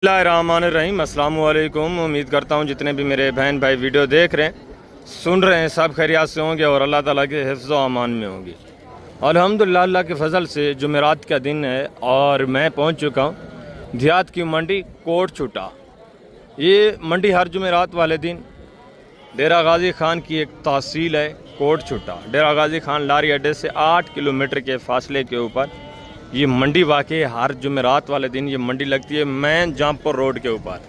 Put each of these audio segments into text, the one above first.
बिस्मिल्लाहिर्रहमानिर्रहीम। अस्सलाम वालेकुम। उम्मीद करता हूँ जितने भी मेरे बहन भाई वीडियो देख रहे हैं, सुन रहे हैं, सब खैरियत से होंगे और अल्लाह ताला के हिफ्ज़ व अमान में होंगे। अल्हम्दुलिल्लाह, अल्लाह के फ़ज़ल से जुमेरात का दिन है और मैं पहुँच चुका हूँ देहात की मंडी कोट छुटा। ये मंडी हर जुमेरात वाले दिन डेरा गाजी खान की एक तहसील है कोट छुटा। डेरा गाजी खान लारी अड्डे से 8 किलोमीटर के फासले के ऊपर ये मंडी वाकई हर जुमेरात वाले दिन ये मंडी लगती है मेन जामपुर रोड के ऊपर।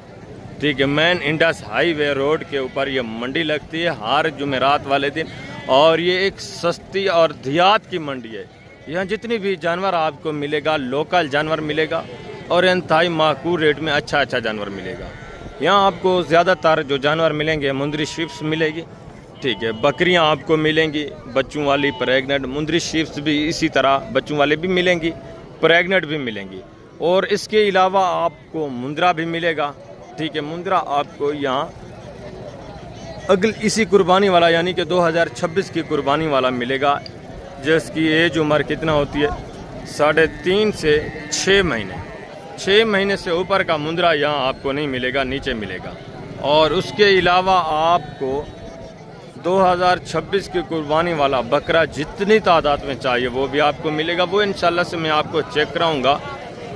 ठीक है, मेन इंडस हाईवे रोड के ऊपर ये मंडी लगती है हर जुमेरात वाले दिन। और ये एक सस्ती और देहात की मंडी है। यहाँ जितनी भी जानवर आपको मिलेगा, लोकल जानवर मिलेगा और इंतहाई माकूल रेट में अच्छा जानवर मिलेगा। यहाँ आपको ज़्यादातर जो जानवर मिलेंगे, मुंदरी शीप्स मिलेगी, ठीक है, बकरियाँ आपको मिलेंगी बच्चों वाली, प्रेग्नेंट। मुंदरी शीप्स भी इसी तरह बच्चों वाली भी मिलेंगी, प्रेग्नेंट भी मिलेंगी। और इसके अलावा आपको मुंद्रा भी मिलेगा। ठीक है, मुंद्रा आपको यहाँ इसी कुर्बानी वाला यानी कि 2026 की कुर्बानी वाला मिलेगा, जिसकी एज उम्र कितना होती है 3.5 से 6 महीने। 6 महीने से ऊपर का मुंद्रा यहाँ आपको नहीं मिलेगा, नीचे मिलेगा। और उसके अलावा आपको 2026 की कुर्बानी वाला बकरा जितनी तादाद में चाहिए वो भी आपको मिलेगा। वो इंशाल्लाह से मैं आपको चेक कराऊंगा,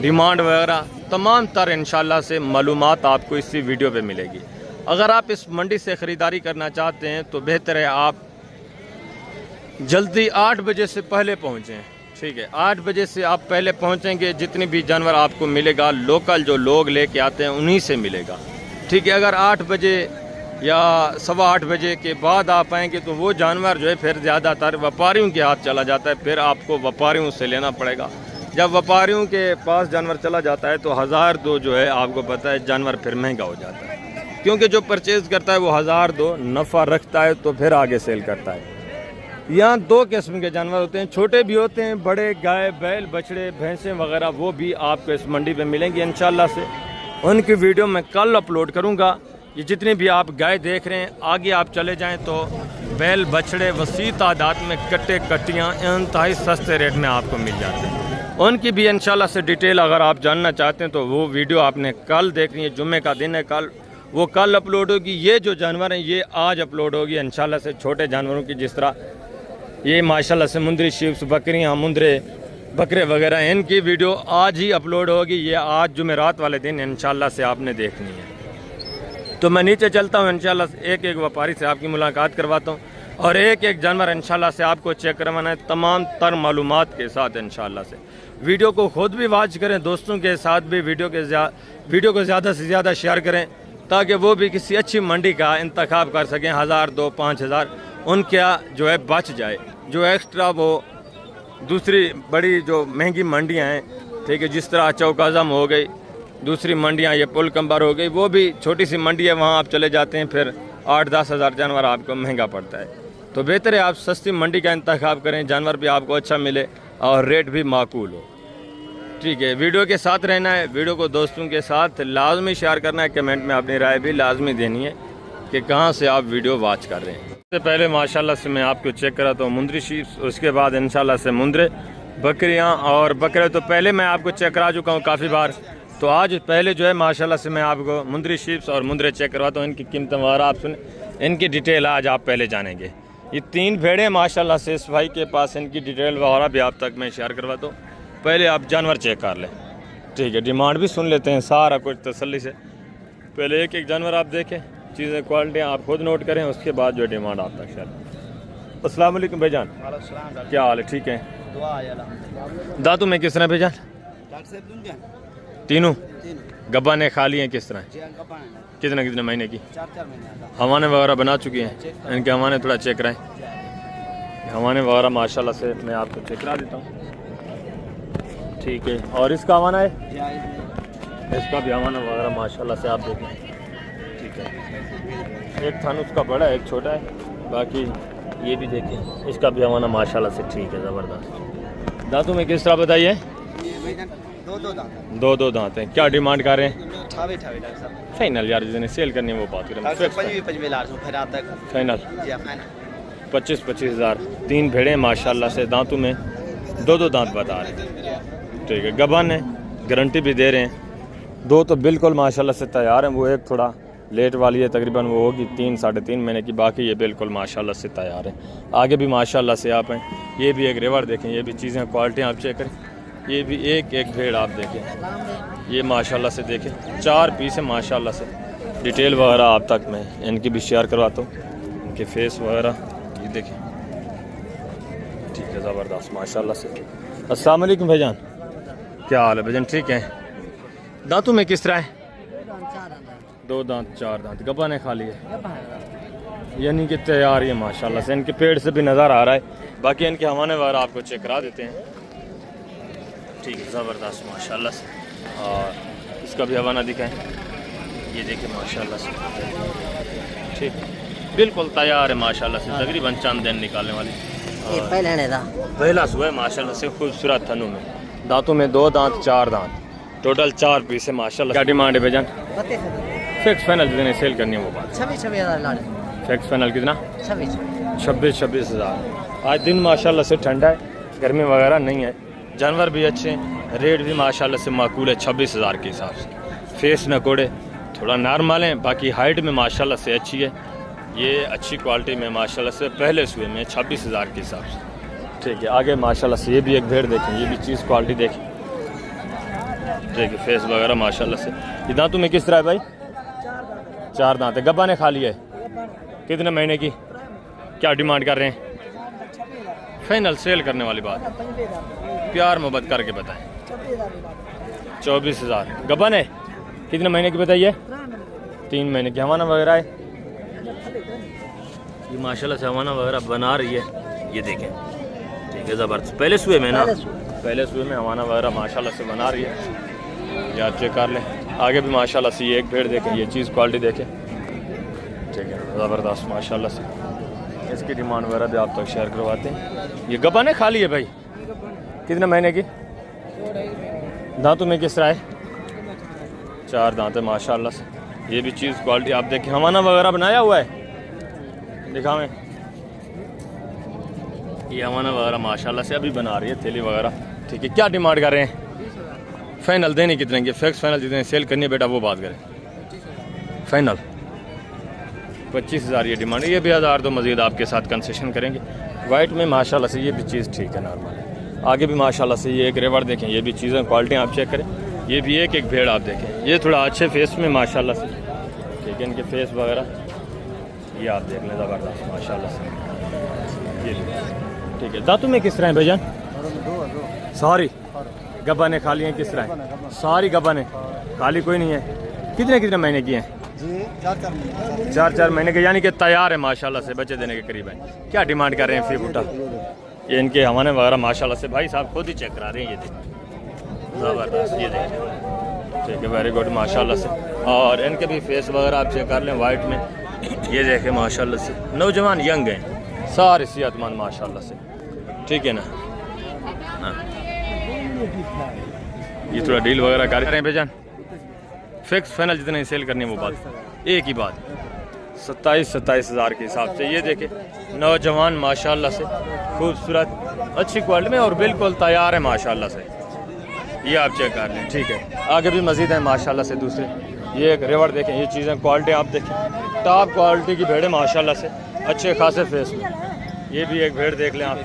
डिमांड वगैरह तमाम तर इंशाल्लाह से मालूमात आपको इसी वीडियो पे मिलेगी। अगर आप इस मंडी से ख़रीदारी करना चाहते हैं तो बेहतर है आप जल्दी 8 बजे से पहले पहुँचें। ठीक है, 8 बजे से आप पहले पहुँचेंगे, जितने भी जानवर आपको मिलेगा लोकल जो लोग लेके आते हैं उन्हीं से मिलेगा। ठीक है, अगर 8 बजे या 8:15 बजे के बाद आप आएंगे तो वो जानवर जो है फिर ज़्यादातर व्यापारियों के हाथ चला जाता है, फिर आपको व्यापारियों से लेना पड़ेगा। जब व्यापारियों के पास जानवर चला जाता है तो 1002 जो है आपको पता है जानवर फिर महंगा हो जाता है, क्योंकि जो परचेज़ करता है वो 1002 नफ़ा रखता है तो फिर आगे सेल करता है। यहाँ 2 किस्म के जानवर होते हैं, छोटे भी होते हैं, बड़े गाय बैल बछड़े भैंसें वगैरह वो भी आपको इस मंडी पर मिलेंगी इंशाल्लाह से। उनकी वीडियो मैं कल अपलोड करूँगा। ये जितने भी आप गाय देख रहे हैं, आगे आप चले जाएं तो बैल बछड़े वसी तादाद में कट्टे कट्टियाँ इंतहाई सस्ते रेट में आपको मिल जाते हैं। उनकी भी इंशाल्लाह से डिटेल अगर आप जानना चाहते हैं तो वो वीडियो आपने कल देखनी है। जुम्मे का दिन है कल, वो कल अपलोड होगी। ये जो जानवर हैं ये आज अपलोड होगी इंशाल्लाह से। छोटे जानवरों की जिस तरह ये माशाल्लाह से मुंदरी शीप्स, बकरियाँ, मुंदरे, बकरे वगैरह, इनकी वीडियो आज ही अपलोड होगी। ये आज जुमेरात वाले दिन इंशाल्लाह से आपने देखनी है। तो मैं नीचे चलता हूँ, इंशाल्लाह से एक व्यापारी से आपकी मुलाकात करवाता हूँ और एक जानवर इंशाल्लाह से आपको चेक करवाना है तमाम तर मालूमात के साथ इंशाल्लाह से। वीडियो को खुद भी वॉच करें, दोस्तों के साथ भी वीडियो को ज़्यादा से ज़्यादा शेयर करें ताकि वो भी किसी अच्छी मंडी का इंतखाब कर सकें। 1000, 2, 5000 उनका जो है बच जाए। जो एक्स्ट्रा वो दूसरी बड़ी जो महंगी मंडियाँ हैं, ठीक है, जिस तरह चौक आज़म हो गई, दूसरी मंडियाँ ये पुल कंबर हो गई, वो भी छोटी सी मंडी है, वहाँ आप चले जाते हैं फिर 8-10 हज़ार जानवर आपको महंगा पड़ता है। तो बेहतर है आप सस्ती मंडी का इंतखाब करें, जानवर भी आपको अच्छा मिले और रेट भी माकूल हो। ठीक है, वीडियो के साथ रहना है, वीडियो को दोस्तों के साथ लाजमी शेयर करना है, कमेंट में अपनी राय भी लाजमी देनी है कि कहाँ से आप वीडियो वॉच कर रहे हैं। सबसे पहले माशाल्लाह से मैं आपको चेक कराता हूँ मुंदरी शीप्स, उसके बाद इंशाल्लाह से मुंदरे, बकरियाँ और बकरे तो पहले मैं आपको चेक करा चुका हूँ काफ़ी बार। तो आज पहले जो है माशाल्लाह से मैं आपको मुंदरी शीप्स और मुंदरे चेक करवाता हूँ। इनकी कीमत वगैरह आप सुने, इनकी डिटेल आज आप पहले जानेंगे। ये 3 भेड़े माशाल्लाह से इस भाई के पास, इनकी डिटेल वगैरह भी आप तक मैं शेयर करवाता हूँ। पहले आप जानवर चेक कर लें, ठीक है, डिमांड भी सुन लेते हैं सारा कुछ तसल्ली से। पहले एक जानवर आप देखें, चीज़ें क्वालिटी आप खुद नोट करें, उसके बाद जो डिमांड आप तक शेयर। अस्सलाम वालेकुम भाईजान, क्या हाल है? ठीक है, दातू में किस तरह भाईजान? तीनों गब्बा ने खा लिए हैं किस तरह? कितने महीने की? 4 महीने। हवाने वगैरह बना चुकी हैं? इनके हवाने थोड़ा चेक कराएं। हवाने वगैरह माशाल्लाह से मैं आपको चेक करा देता हूँ। ठीक है, और इसका हवाना है? इसका भी हवाना वगैरह माशाल्लाह से आप देखें। ठीक है, एक थान उसका बड़ा है, एक छोटा है, बाकी ये भी देखें, इसका भी हवाना माशाल्लाह से ठीक है, ज़बरदस्त। दांतों में किस तरह बताइए? 2 दांत हैं। क्या डिमांड कर रहे हैं? फाइनल यार, जिन्हें सेल करनी है वो बात करें। फाइनल 25-25 हज़ार। 3 भेड़े माशाल्लाह से, दांतों में 2 दांत बता रहे हैं। ठीक है, गबन है, गारंटी भी दे रहे हैं। दो तो बिल्कुल माशाल्लाह से तैयार हैं, वो एक थोड़ा लेट वाली है, तकरीबन वो होगी 3 साढ़े 3 महीने की, बाकी ये बिल्कुल माशाल्लाह से तैयार है। आगे भी माशाल्लाह से आप हैं, ये भी एक रिवर देखें, ये भी चीज़ें क्वालिटी आप चेक करें, ये भी एक एक भेड़ आप देखें, ये माशाल्लाह से देखें 4 पीस है माशाल्लाह से। डिटेल वगैरह आप तक मैं इनकी भी शेयर करवाता हूँ, इनके फेस वगैरह ये देखें, ठीक है, ज़बरदस्त माशाल्लाह से। अस्सलाम वालेकुम भाईजान, क्या हाल है भाईजान, ठीक है? दांतों में किस तरह है? 2 दांत 4 दांत, गब्बन है खाली है, यानी कि तैयार है माशाल्लाह से। इनके पेड़ से भी नज़र आ रहा है, बाकी इनके हवाने वगैरह आपको चेक करा देते हैं, ठीक है, ज़बरदस्त माशाल्लाह से। और इसका भी हवाना दिखाएं, ये देखिए माशाल्लाह से, ठीक, बिल्कुल तैयार है माशाल्लाह से, तकरीबन चंद दिन निकालने वाली। पहला सुबह है माशाल्लाह से, खूबसूरत थनों में, दांतों में 2 दांत 4 दांत, टोटल 4 पीस है माशाल्लाह। क्या डिमांड है भाईजान? फिक्स फाइनल कितने सेल करनी है वो बात? 26,000। फिक्स फाइनल कितना? 26,000। आज दिन माशाल्लाह से ठंडा है, गर्मी वगैरह नहीं है, जानवर भी अच्छे हैं, रेट भी माशाल्लाह से माकूल है 26,000 के हिसाब से। फेस नकोड़े थोड़ा नॉर्मल हैं, बाकी हाइट में माशाल्लाह से अच्छी है, ये अच्छी क्वालिटी में माशाल्लाह से पहले सुए में 26,000 के हिसाब से, ठीक है। आगे माशाल्लाह से ये भी एक भेड़ देखें, ये भी चीज़ क्वालिटी देखें, ठीक है, फेस वगैरह माशाल्लाह से। ये दांतों में किस तरह है भाई? 4 दांत है, गब्बा ने खाली है, कितने महीने की, क्या डिमांड कर रहे हैं? फाइनल सेल करने वाली बात, प्यार मोहब्बत करके बताएं। 24,000। गब्बा ने कितने महीने की बताइए? 3 महीने की। हवाना वगैरह है, ये माशाल्लाह से हवाना वगैरह बना रही है, ये देखें, ठीक है, ज़बरदस्त। पहले सुए में ना, पहले सुए में हवाना वगैरह माशाल्लाह से बना रही है, ये आप चेक कर लें। आगे भी माशाल्लाह से ये एक भेड़ देखें, ये चीज़ क्वालिटी देखें, ठीक है, ज़बरदस्त माशाल्लाह से। इसकी डिमांड वगैरह भी आप तक शेयर करवाते हैं। ये गब्बा ने खाली है भाई, कितने महीने की? दांतों में किस तरह है? 4 दांत है माशाल्लाह से, ये भी चीज़ क्वालिटी आप देखें। हवाना वगैरह बनाया हुआ है, दिखावें, ये हवाना वगैरह माशाल्लाह से अभी बना रही है, थैली वगैरह, ठीक है। क्या डिमांड कर रहे हैं? फाइनल देने कितने की? फिक्स फाइनल जितने सेल करनी है बेटा वो बात करें। फाइनल 25,000 ये डिमांड है, ये भी 1000 तो मज़ीद आपके साथ कंसेशन करेंगे। वाइट में माशाल्लाह से ये भी चीज़ ठीक है, नॉर्मल है। आगे भी माशाल्लाह से ये एक रेवर देखें, ये भी चीज़ें क्वालिटी आप चेक करें, ये भी एक एक भेड़ आप देखें, ये थोड़ा अच्छे फेस में माशाल्लाह से, ठीक है, इनके फेस वगैरह ये आप देख लें, ज़बरदस्त माशाल्लाह से, ये ठीक है। दांतों में किस तरह है भाईजान? सारी गब्बा ने खाली हैं, किस तरह है? सारी गब्बा ने खाली कोई नहीं है। कितने कितने महीने की हैं? 4 महीने के, यानी कि तैयार है माशाल्लाह से, बच्चे देने के करीब है। क्या डिमांड कर रहे हैं फी बूटा? ये इनके हवाने वगैरह माशाल्लाह से भाई साहब खुद ही चेक करा रहे हैं, ये देखिए, ज़बरदस्त, ये देखिए, ठीक है, वेरी गुड माशाल्लाह से। और इनके भी फेस वगैरह आप चेक कर लें वाइट में, ये देखें माशाल्लाह से, नौजवान यंग हैं, सारे सेहतमंद माशाल्लाह से, ठीक है ना। हाँ, ये थोड़ा डील वगैरह कर रहे हैं भाईजान। फिक्स फाइनल जितने सेल करनी है वो बात, एक ही बात, 27,000 के हिसाब से। ये देखें, नौजवान माशाल्लाह से, खूबसूरत, अच्छी क्वालिटी में और बिल्कुल तैयार है माशाल्लाह से, ये आप चेक कर लें, ठीक है। आगे भी मज़ीद है माशाल्लाह से दूसरे, ये एक रेवर देखें, ये चीज़ें क्वालिटी आप देखें, टॉप क्वालिटी की भेड़ है माशाल्लाह से, अच्छे खासे फेस में। ये भी एक भेड़ देख लें आप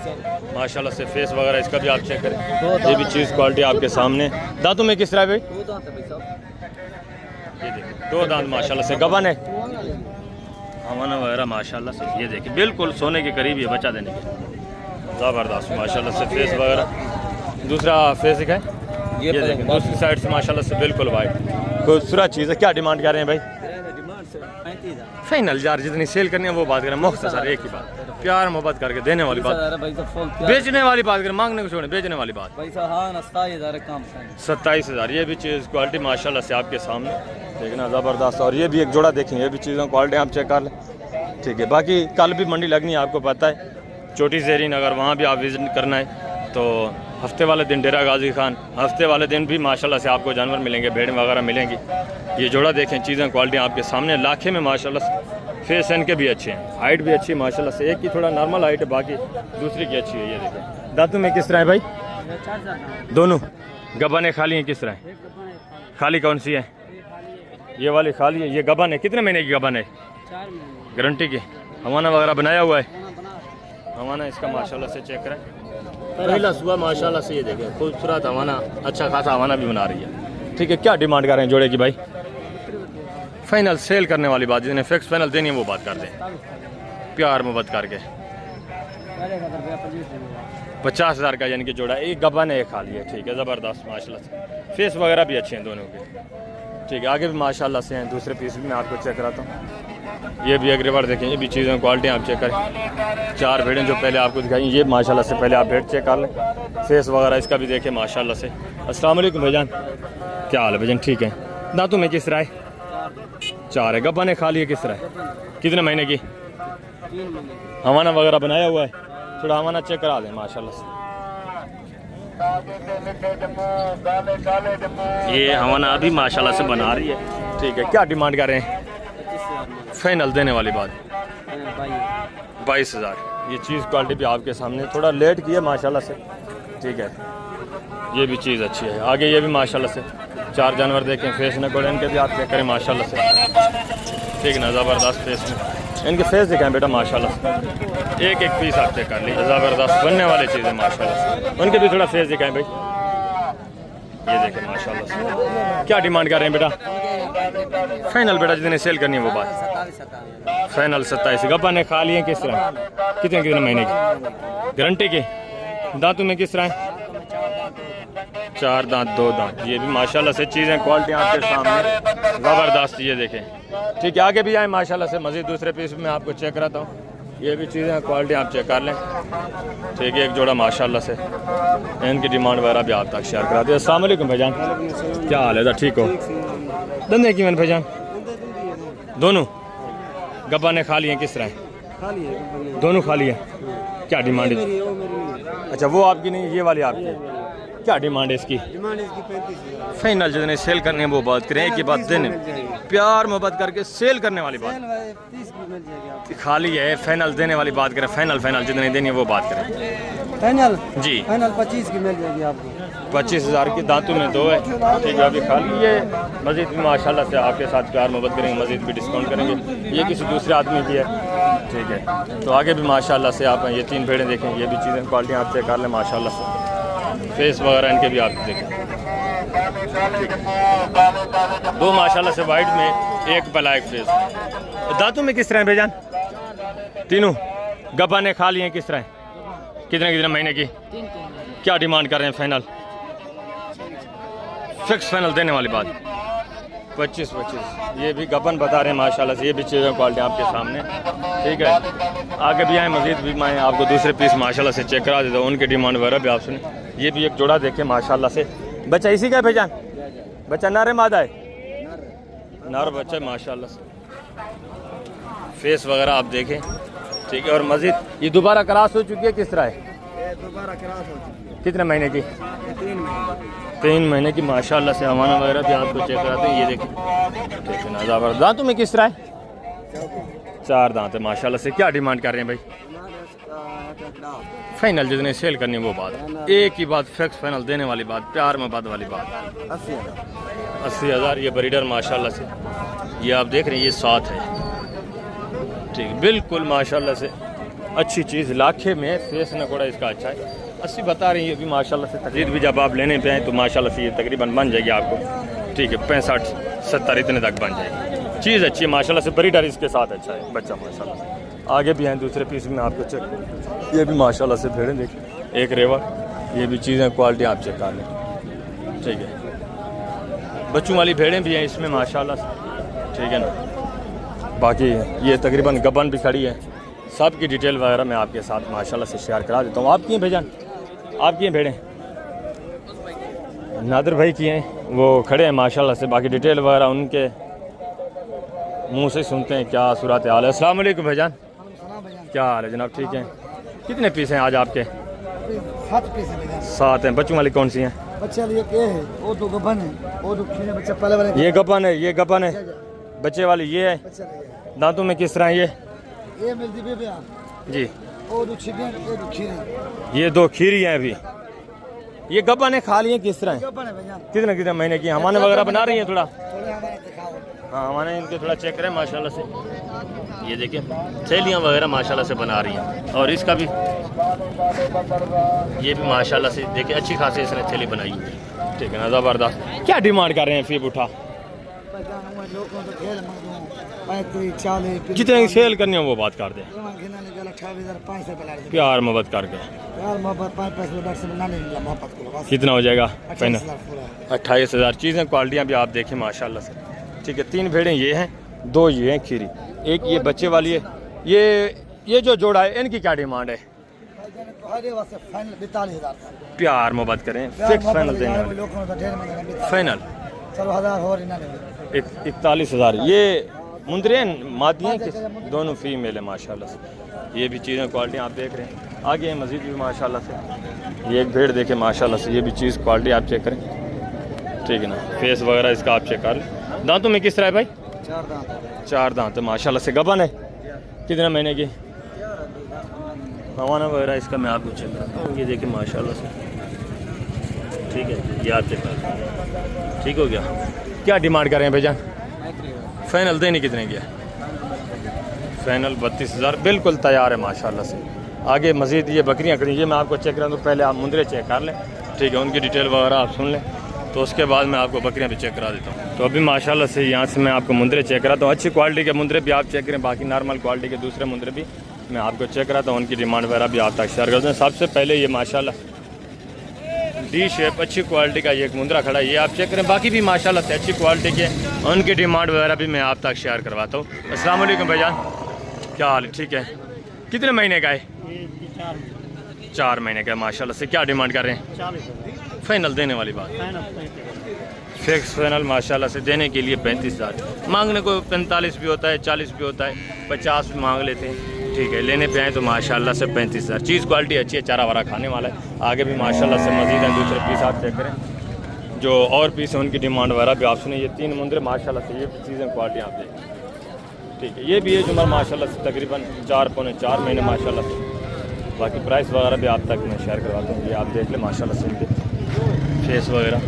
माशाल्लाह से, फेस वगैरह इसका भी आप चेक करें, ये भी चीज़ क्वालिटी आपके सामने। दांतों में किस तरह है भाई? 2 दांत माशाल्लाह से, गबन है, हवाना वगैरह माशाल्लाह से, ये देखिए, बिल्कुल सोने के करीब ये बचा देने के, ज़बरदस्त माशाल्लाह से। फेस वगैरह दूसरा फेस दिखाएं, ये देखें, दूसरी साइड से माशाल्लाह से बिल्कुल वाइट, खूबसूरत चीज़ है। क्या डिमांड कर रहे हैं भाई? फाइनल यार जितनी सेल करनी है वो बात करें, मुख्तसर एक ही बात, प्यार मोहब्बत करके देने वाली बात, बेचने वाली बात करें, मांगने को छोड़ें, बेचने वाली बात। 27,000 ये भी चीज़ क्वालिटी माशाल्लाह से आपके सामने, देखना ज़बरदस्त। और ये भी एक जोड़ा देखें, ये भी चीज़ों क्वालिटी आप चेक कर लें, ठीक है। बाकी कल भी मंडी लगनी है, आपको पता है, छोटी ज़ेरीन, अगर वहाँ भी आप विज़िट करना है तो हफ्ते वाले दिन डेरा गाजी खान, हफ्ते वाले दिन भी माशाल्लाह से आपको जानवर मिलेंगे, भेड़ वगैरह मिलेंगी। ये जोड़ा देखें, चीज़ें क्वालिटी आपके सामने, लाखे में माशाल्लाह से। फेस इनके भी अच्छे हैं, हाइट भी अच्छी है माशाल्लाह से, एक की थोड़ा नॉर्मल हाइट है, बाकी दूसरी की अच्छी है। ये देखें, दांतों में किस तरह है भाई? दोनों गब्बाने खाली हैं, किस तरह है? खाली कौन सी है? ये वाली खाली है। ये गबन है, कितने महीने की गबन है? 4 महीने गारंटी की। हवाना वगैरह बनाया हुआ है? हवाना इसका माशाल्लाह से चेक करें, पहला सुबह माशाल्लाह से। ये देखें खूबसूरत हवाना, अच्छा खासा हवाना भी बना रही है। ठीक है, क्या डिमांड कर रहे हैं जोड़े की भाई? फाइनल सेल करने वाली बात, जिन्हें फिक्स फाइनल देनी है वो बात कर दें, प्यार मोहब्बत करके। 50,000 का यानी कि जोड़ा। एक गबन है, एक खाली है। ठीक है, ज़बरदस्त माशाल्लाह से। फेस वगैरह भी अच्छे हैं दोनों के। ठीक है, आगे भी माशाल्लाह से हैं। दूसरे पीस भी मैं आपको चेक कराता हूँ। ये भी एक रिवर देखें, ये भी चीज़ें क्वालिटी आप चेक करें। 4 भेड़ें जो पहले आपको दिखाई, ये माशाल्लाह से पहले आप भेड़ चेक कर लें। फेस वगैरह इसका भी देखें माशाल्लाह से। अस्सलाम वालेकुम भाईजान, क्या हाल है भाईजान? ठीक है। दांतों में किस तरह है? 4 है। गबन है, खाली है, किस तरह है? कितने महीने की? 3 महीने। हवाना वगैरह बनाया हुआ है? थोड़ा हवाना चेक करा दें माशाल्लाह से। ये हवाना अभी माशाल्लाह से बना रही है। ठीक है, क्या डिमांड कर रहे हैं? 25,000 फाइनल देने वाली बात 22,000। ये चीज़ क्वालिटी भी आपके सामने, थोड़ा लेट की है माशाल्लाह से। ठीक है, ये भी चीज़ अच्छी है। आगे ये भी माशाल्लाह से 4 जानवर देखें, फेस न कोड इनके भी आप चेक करें माशाल्लाह से। ठीक ना, ज़बरदस्त फेस में इनके फेस दिखाएं बेटा माशाल्लाह से। एक पीस आप चेक कर लीजिए, ज़बरदस्त बनने वाली चीज़ है माशाल्लाह से। उनके भी थोड़ा फेस दिखाएं भाई, ये देखें माशाल्लाह से। क्या डिमांड कर रहे हैं बेटा? फाइनल बेटा जितने सेल करनी है वो बात। फाइनल 27। गबन है, खाली है, किस तरह? कितने कितने महीने की? गारंटी की। दांतों में किस तरह है? 4 दांत, 2 दांत। ये भी माशाल्लाह से चीज़ें क्वालिटी आपके सामने ज़बरदस्त। ये देखें। ठीक है, आगे भी आए माशाल्लाह से। मज़ीद दूसरे पीस में आपको चेक कराता हूँ। ये भी चीज़ें क्वालिटी आप चेक कर लें। ठीक है, एक जोड़ा माशाल्लाह से। इनकी डिमांड वगैरह भी आप तक शेयर कराते हैं। अस्सलाम वालेकुम भाईजान, क्या हाल है? ठीक हो? धंधे की मैंने भाईजान दोनों गब्बाने खाली हैं, किस तरह है? दोनों खाली है। क्या डिमांड है? अच्छा, वो आपकी नहीं, ये वाली आपकी है। क्या डिमांड है इसकी? फाइनल जितने सेल करने हैं वो बात करें, एक ही बात देने प्यार मोहब्बत करके सेल करने वाली बात। खाली है, फाइनल देने वाली बात करें। फाइनल जितने देनी है वो बात करें। फाइनल जी, फाइनल 25 की मिल जाएगी आपको। 25,000 की। दांतों में 2 है। ठीक है, अभी खाली है। मज़ीद भी माशाल्लाह से आपके साथ प्यार मोहब्बत करेंगे, मज़ीद भी डिस्काउंट करेंगे। ये किसी दूसरे आदमी की है। ठीक है, तो आगे भी माशाल्लाह से आप ये 3 भेड़ें देखें। ये भी चीज़ें क्वालिटी आप चेक कर लें माशाल्लाह से। फेस वगैरह इनके भी आप देखें। 2 माशाल्लाह से वाइट में, एक ब्लैक फेस। दांतों में किस तरह है भाईजान? तीनों गब्बाने खाली हैं, किस तरह है? कितने महीने की? 3 क्या डिमांड कर रहे हैं? फाइनल फिक्स फाइनल देने वाली बात। 25। ये भी गबन बता रहे हैं माशाल्लाह से। ये भी चीज़ें क्वालिटी आपके सामने। ठीक है, आगे भी आए, मज़ीद भी मैं आपको दूसरे पीस माशाल्लाह से चेक करा देता हूँ। उनकी डिमांड वगैरह भी आप सुने। ये भी एक जोड़ा देखें माशाल्लाह से। बच्चा इसी का है भाईजान? बच्चा नर है मादा है? नर बच्चा माशाल्लाह से। फेस वगैरह आप देखें। ठीक है, और मज़ीद ये दोबारा क्रॉस हो चुकी है, किस तरह है? दोबारा क्रॉस हो चुकी है। कितने महीने की? 3 महीने की माशाल्लाह से। हमारा वगैरह भी आपको चेक कराते हैं। ये देखें। ठीक है ना, ज़बरदस्त। दांतों में किस तरह है? 4 दांत है माशाल्लाह से। क्या डिमांड कर रहे हैं भाई? फाइनल जितने सेल करनी है वो बात। एक ही बात, फिक्स फाइनल देने वाली बात, प्यार मोहब्बत वाली बात। 80,000। ये ब्रीडर माशाल्लाह से। ये आप देख रहे हैं, ये 7 है। ठीक, बिल्कुल माशाल्लाह से अच्छी चीज़। लाखे में फेस नकोड़ा इसका अच्छा है। 80 बता रही है ये भी माशाल्लाह से। तकरीर भी जब आप लेने पे आए तो माशाल्लाह से ये तकरीबन बन जाएगी आपको। ठीक है, 65-70 इतने तक बन जाएगी। चीज़ अच्छी है माशाल्लाह से। ब्रीडर इसके साथ अच्छा है बच्चा माशाल्लाह से। आगे भी हैं दूसरे पीस में आपको चेक। ये भी माशाल्लाह से भेड़ें देखिए, एक रेवर। ये भी चीज़ें क्वालिटी आप चेक कर लें। ठीक है, बच्चों वाली भेड़ें भी हैं इसमें माशाल्लाह से। ठीक है ना, बाकी ये तकरीबन गबन भी खड़ी है। सब की डिटेल वगैरह मैं आपके साथ माशाल्लाह से शेयर करा देता हूँ। आपकी हैं भाईजान? आपकी हैं भेड़ें? नादिर भाई की हैं, वो खड़े हैं माशाल्लाह से। बाकी डिटेल वगैरह उनके मुंह से सुनते हैं क्या सूरत हाल है। अस्सलाम वालेकुम भाईजान, क्या हाल है जनाब? ठीक हैं। कितने पीस हैं आज आपके? 7 पीस है। 7 हैं। बच्चों वाली कौन सी हैं? बच्चे वाली एक ये है, वो 2 गबन है, वो 2 खीरे बच्चे पहले वाले। ये गबन है, ये गबन है। बच्चे वाली ये है। दांतों में किस तरह है? ये मिलती बेबे जी। वो 2 छिके, ये 2 खीरे। ये 2 खीरी हैं अभी। ये गब्बा ने खा लिए किस तरह है? गब्बन है भैया। कितने कितने महीने की? हमारे वगैरह बना रही हैं थोड़ा? थोड़े हमारा दिखाओ। हाँ हमारे इनके थोड़ा चेक करें माशाल्लाह से। ये देखिए थैलियाँ वगैरह माशाल्लाह से बना रही हैं। और इसका भी ये भी माशाल्लाह से देखिए अच्छी खासी इसने थैली बनाई हुई है। ठीक है ना, ज़बरदस्त। क्या डिमांड कर रहे हैं फीब उठा? लोगों तो खेल मांगो 35 40 जितने की सेल करनी हो वो बात कर दें, 28,500 प्यार मोहब्बत करके। यार मोहब्बत 5 पैसे से बनाने नहीं मोहब्बत को बस कितना हो जाएगा? 28,000 पूरा 28,000। चीज़ें क्वालिटियाँ भी आप देखें माशाल्लाह से। ठीक है, 3 भेड़ें ये हैं, 2 ये हैं खीरी, एक ये बच्चे वाली है। ये जो जोड़ा है इनकी क्या डिमांड है? फाइनल 42,000 प्यार मोहब्बत करें, फिक्स फाइनल देने वाले। फाइनल चलो 1000 और इन्होंने 41,000। ये मुंदरे मादी हैं कि दोनों फीमेल है माशाल्लाह से। ये भी चीज़ें क्वालिटी आप देख रहे हैं। आगे हैं मज़ीद भी माशाल्लाह से। ये एक भेड़ देखें माशाल्लाह से, ये भी चीज़ क्वालिटी आप चेक करें। ठीक है ना, फेस वगैरह इसका आप चेक कर लें। दांतों में किस तरह है भाई? 4 दांत माशाल्लाह से। गबन है कितने महीने की? हवाना वगैरह इसका मैं आपको चेक करता हूँ। ये देखिए माशाल्लाह से। ठीक है, ये आप चेक कर लें। ठीक हो गया। क्या डिमांड कर रहे हैं भाईजान? फाइनल देने कितने की है? फाइनल 32,000 बिल्कुल तैयार है माशाल्लाह से। आगे मज़ीद ये बकरियाँ खड़ी, ये मैं आपको चेक करा दूँ। पहले आप मुंदरे चेक कर लें, ठीक है, उनकी डिटेल वगैरह आप सुन लें, तो उसके बाद मैं आपको बकरियाँ भी चेक करा देता हूँ। तो अभी माशाल्लाह से यहाँ से मैं आपको मुंदरे चेक कराता हूँ। अच्छी क्वालिटी के मुंदरे भी आप चेक करें, बाकी नॉर्मल क्वालिटी के दूसरे मुंदरे भी मैं आपको चेक कराता हूँ। उनकी डिमांड वगैरह भी आप तक शेयर करते हैं। सबसे पहले ये माशाल्लाह डी शेप अच्छी क्वालिटी का ये एक मुंदरा खड़ा है, ये आप चेक करें। बाकी भी माशाल्लाह से अच्छी क्वालिटी के उनकी डिमांड वगैरह भी मैं आप तक शेयर करवाता हूँ। अस्सलाम वालेकुम भाईजान, क्या हाल है? ठीक है, कितने महीने का है? 4 महीने का है माशाल्लाह से। क्या डिमांड कर रहे हैं? फाइनल देने वाली बात? फिक्स फाइनल माशाल्लाह से देने के लिए 35,000। मांगने को 45 भी होता है, 40 भी होता है, 50 भी मांग लेते हैं। ठीक है, लेने पे आए तो माशाल्लाह से 35,000। चीज़ क्वालिटी अच्छी है, चारा वारा खाने वाला है। आगे भी माशाल्लाह से मज़ीद है, दूसरे पीस आप चेक करें। जो और पीस है उनकी डिमांड वगैरह भी आप सुने। ये 3 मुंदरे माशाल्लाह से, ये चीज़ें क्वालिटी आप देखें। ठीक है, ये भी है जुमर माशाल्लाह से तकरीबन 4 पौने 4 महीने माशाल्लाह से। बाकी प्राइस वगैरह भी आप तक मैं शेयर करवाता हूँ। ये आप देख लें माशाल्लाह से इनके फेस वगैरह।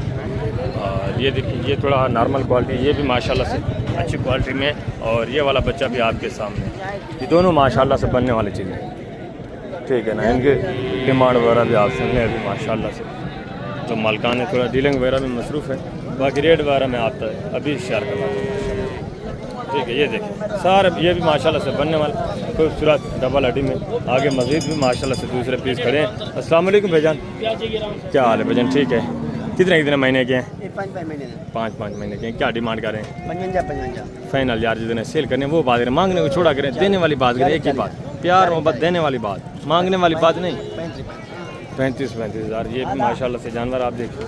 और ये देखिए, ये थोड़ा नॉर्मल क्वालिटी, ये भी माशाल्लाह से अच्छी क्वालिटी में। और ये वाला बच्चा भी आपके सामने, ये दोनों माशाल्लाह से बनने वाली चीज़ें। ठीक है ना, इनके डिमांड वगैरह भी आप सुन लें अभी माशाल्लाह से। तो मालकान है थोड़ा डीलिंग वगैरह में मसरूफ़ है, बाकी रेट वगैरह मैं आप तक अभी शेयर करवाता हूँ। ठीक है, ये देखिए सारे ये भी माशाल्लाह से बनने वाला खूबसूरत डबल हड्डी में। आगे मज़ीद भी माशाल्लाह से दूसरे पीस खड़े हैं। अस्सलाम वालेकुम भाईजान, क्या हाल है भाईजान? ठीक है, कितने महीने के हैं? 5 महीने के हैं। क्या डिमांड कर रहे हैं? 55 फाइनल यार, जितने सेल करने वो बात करें, मांगने को छोड़ा करें, देने वाली बात करें। एक ही बात, प्यार मोहब्बत देने वाली बात, मांगने वाली बात नहीं। 35,000 ये भी माशाल्लाह से जानवर आप देखिए।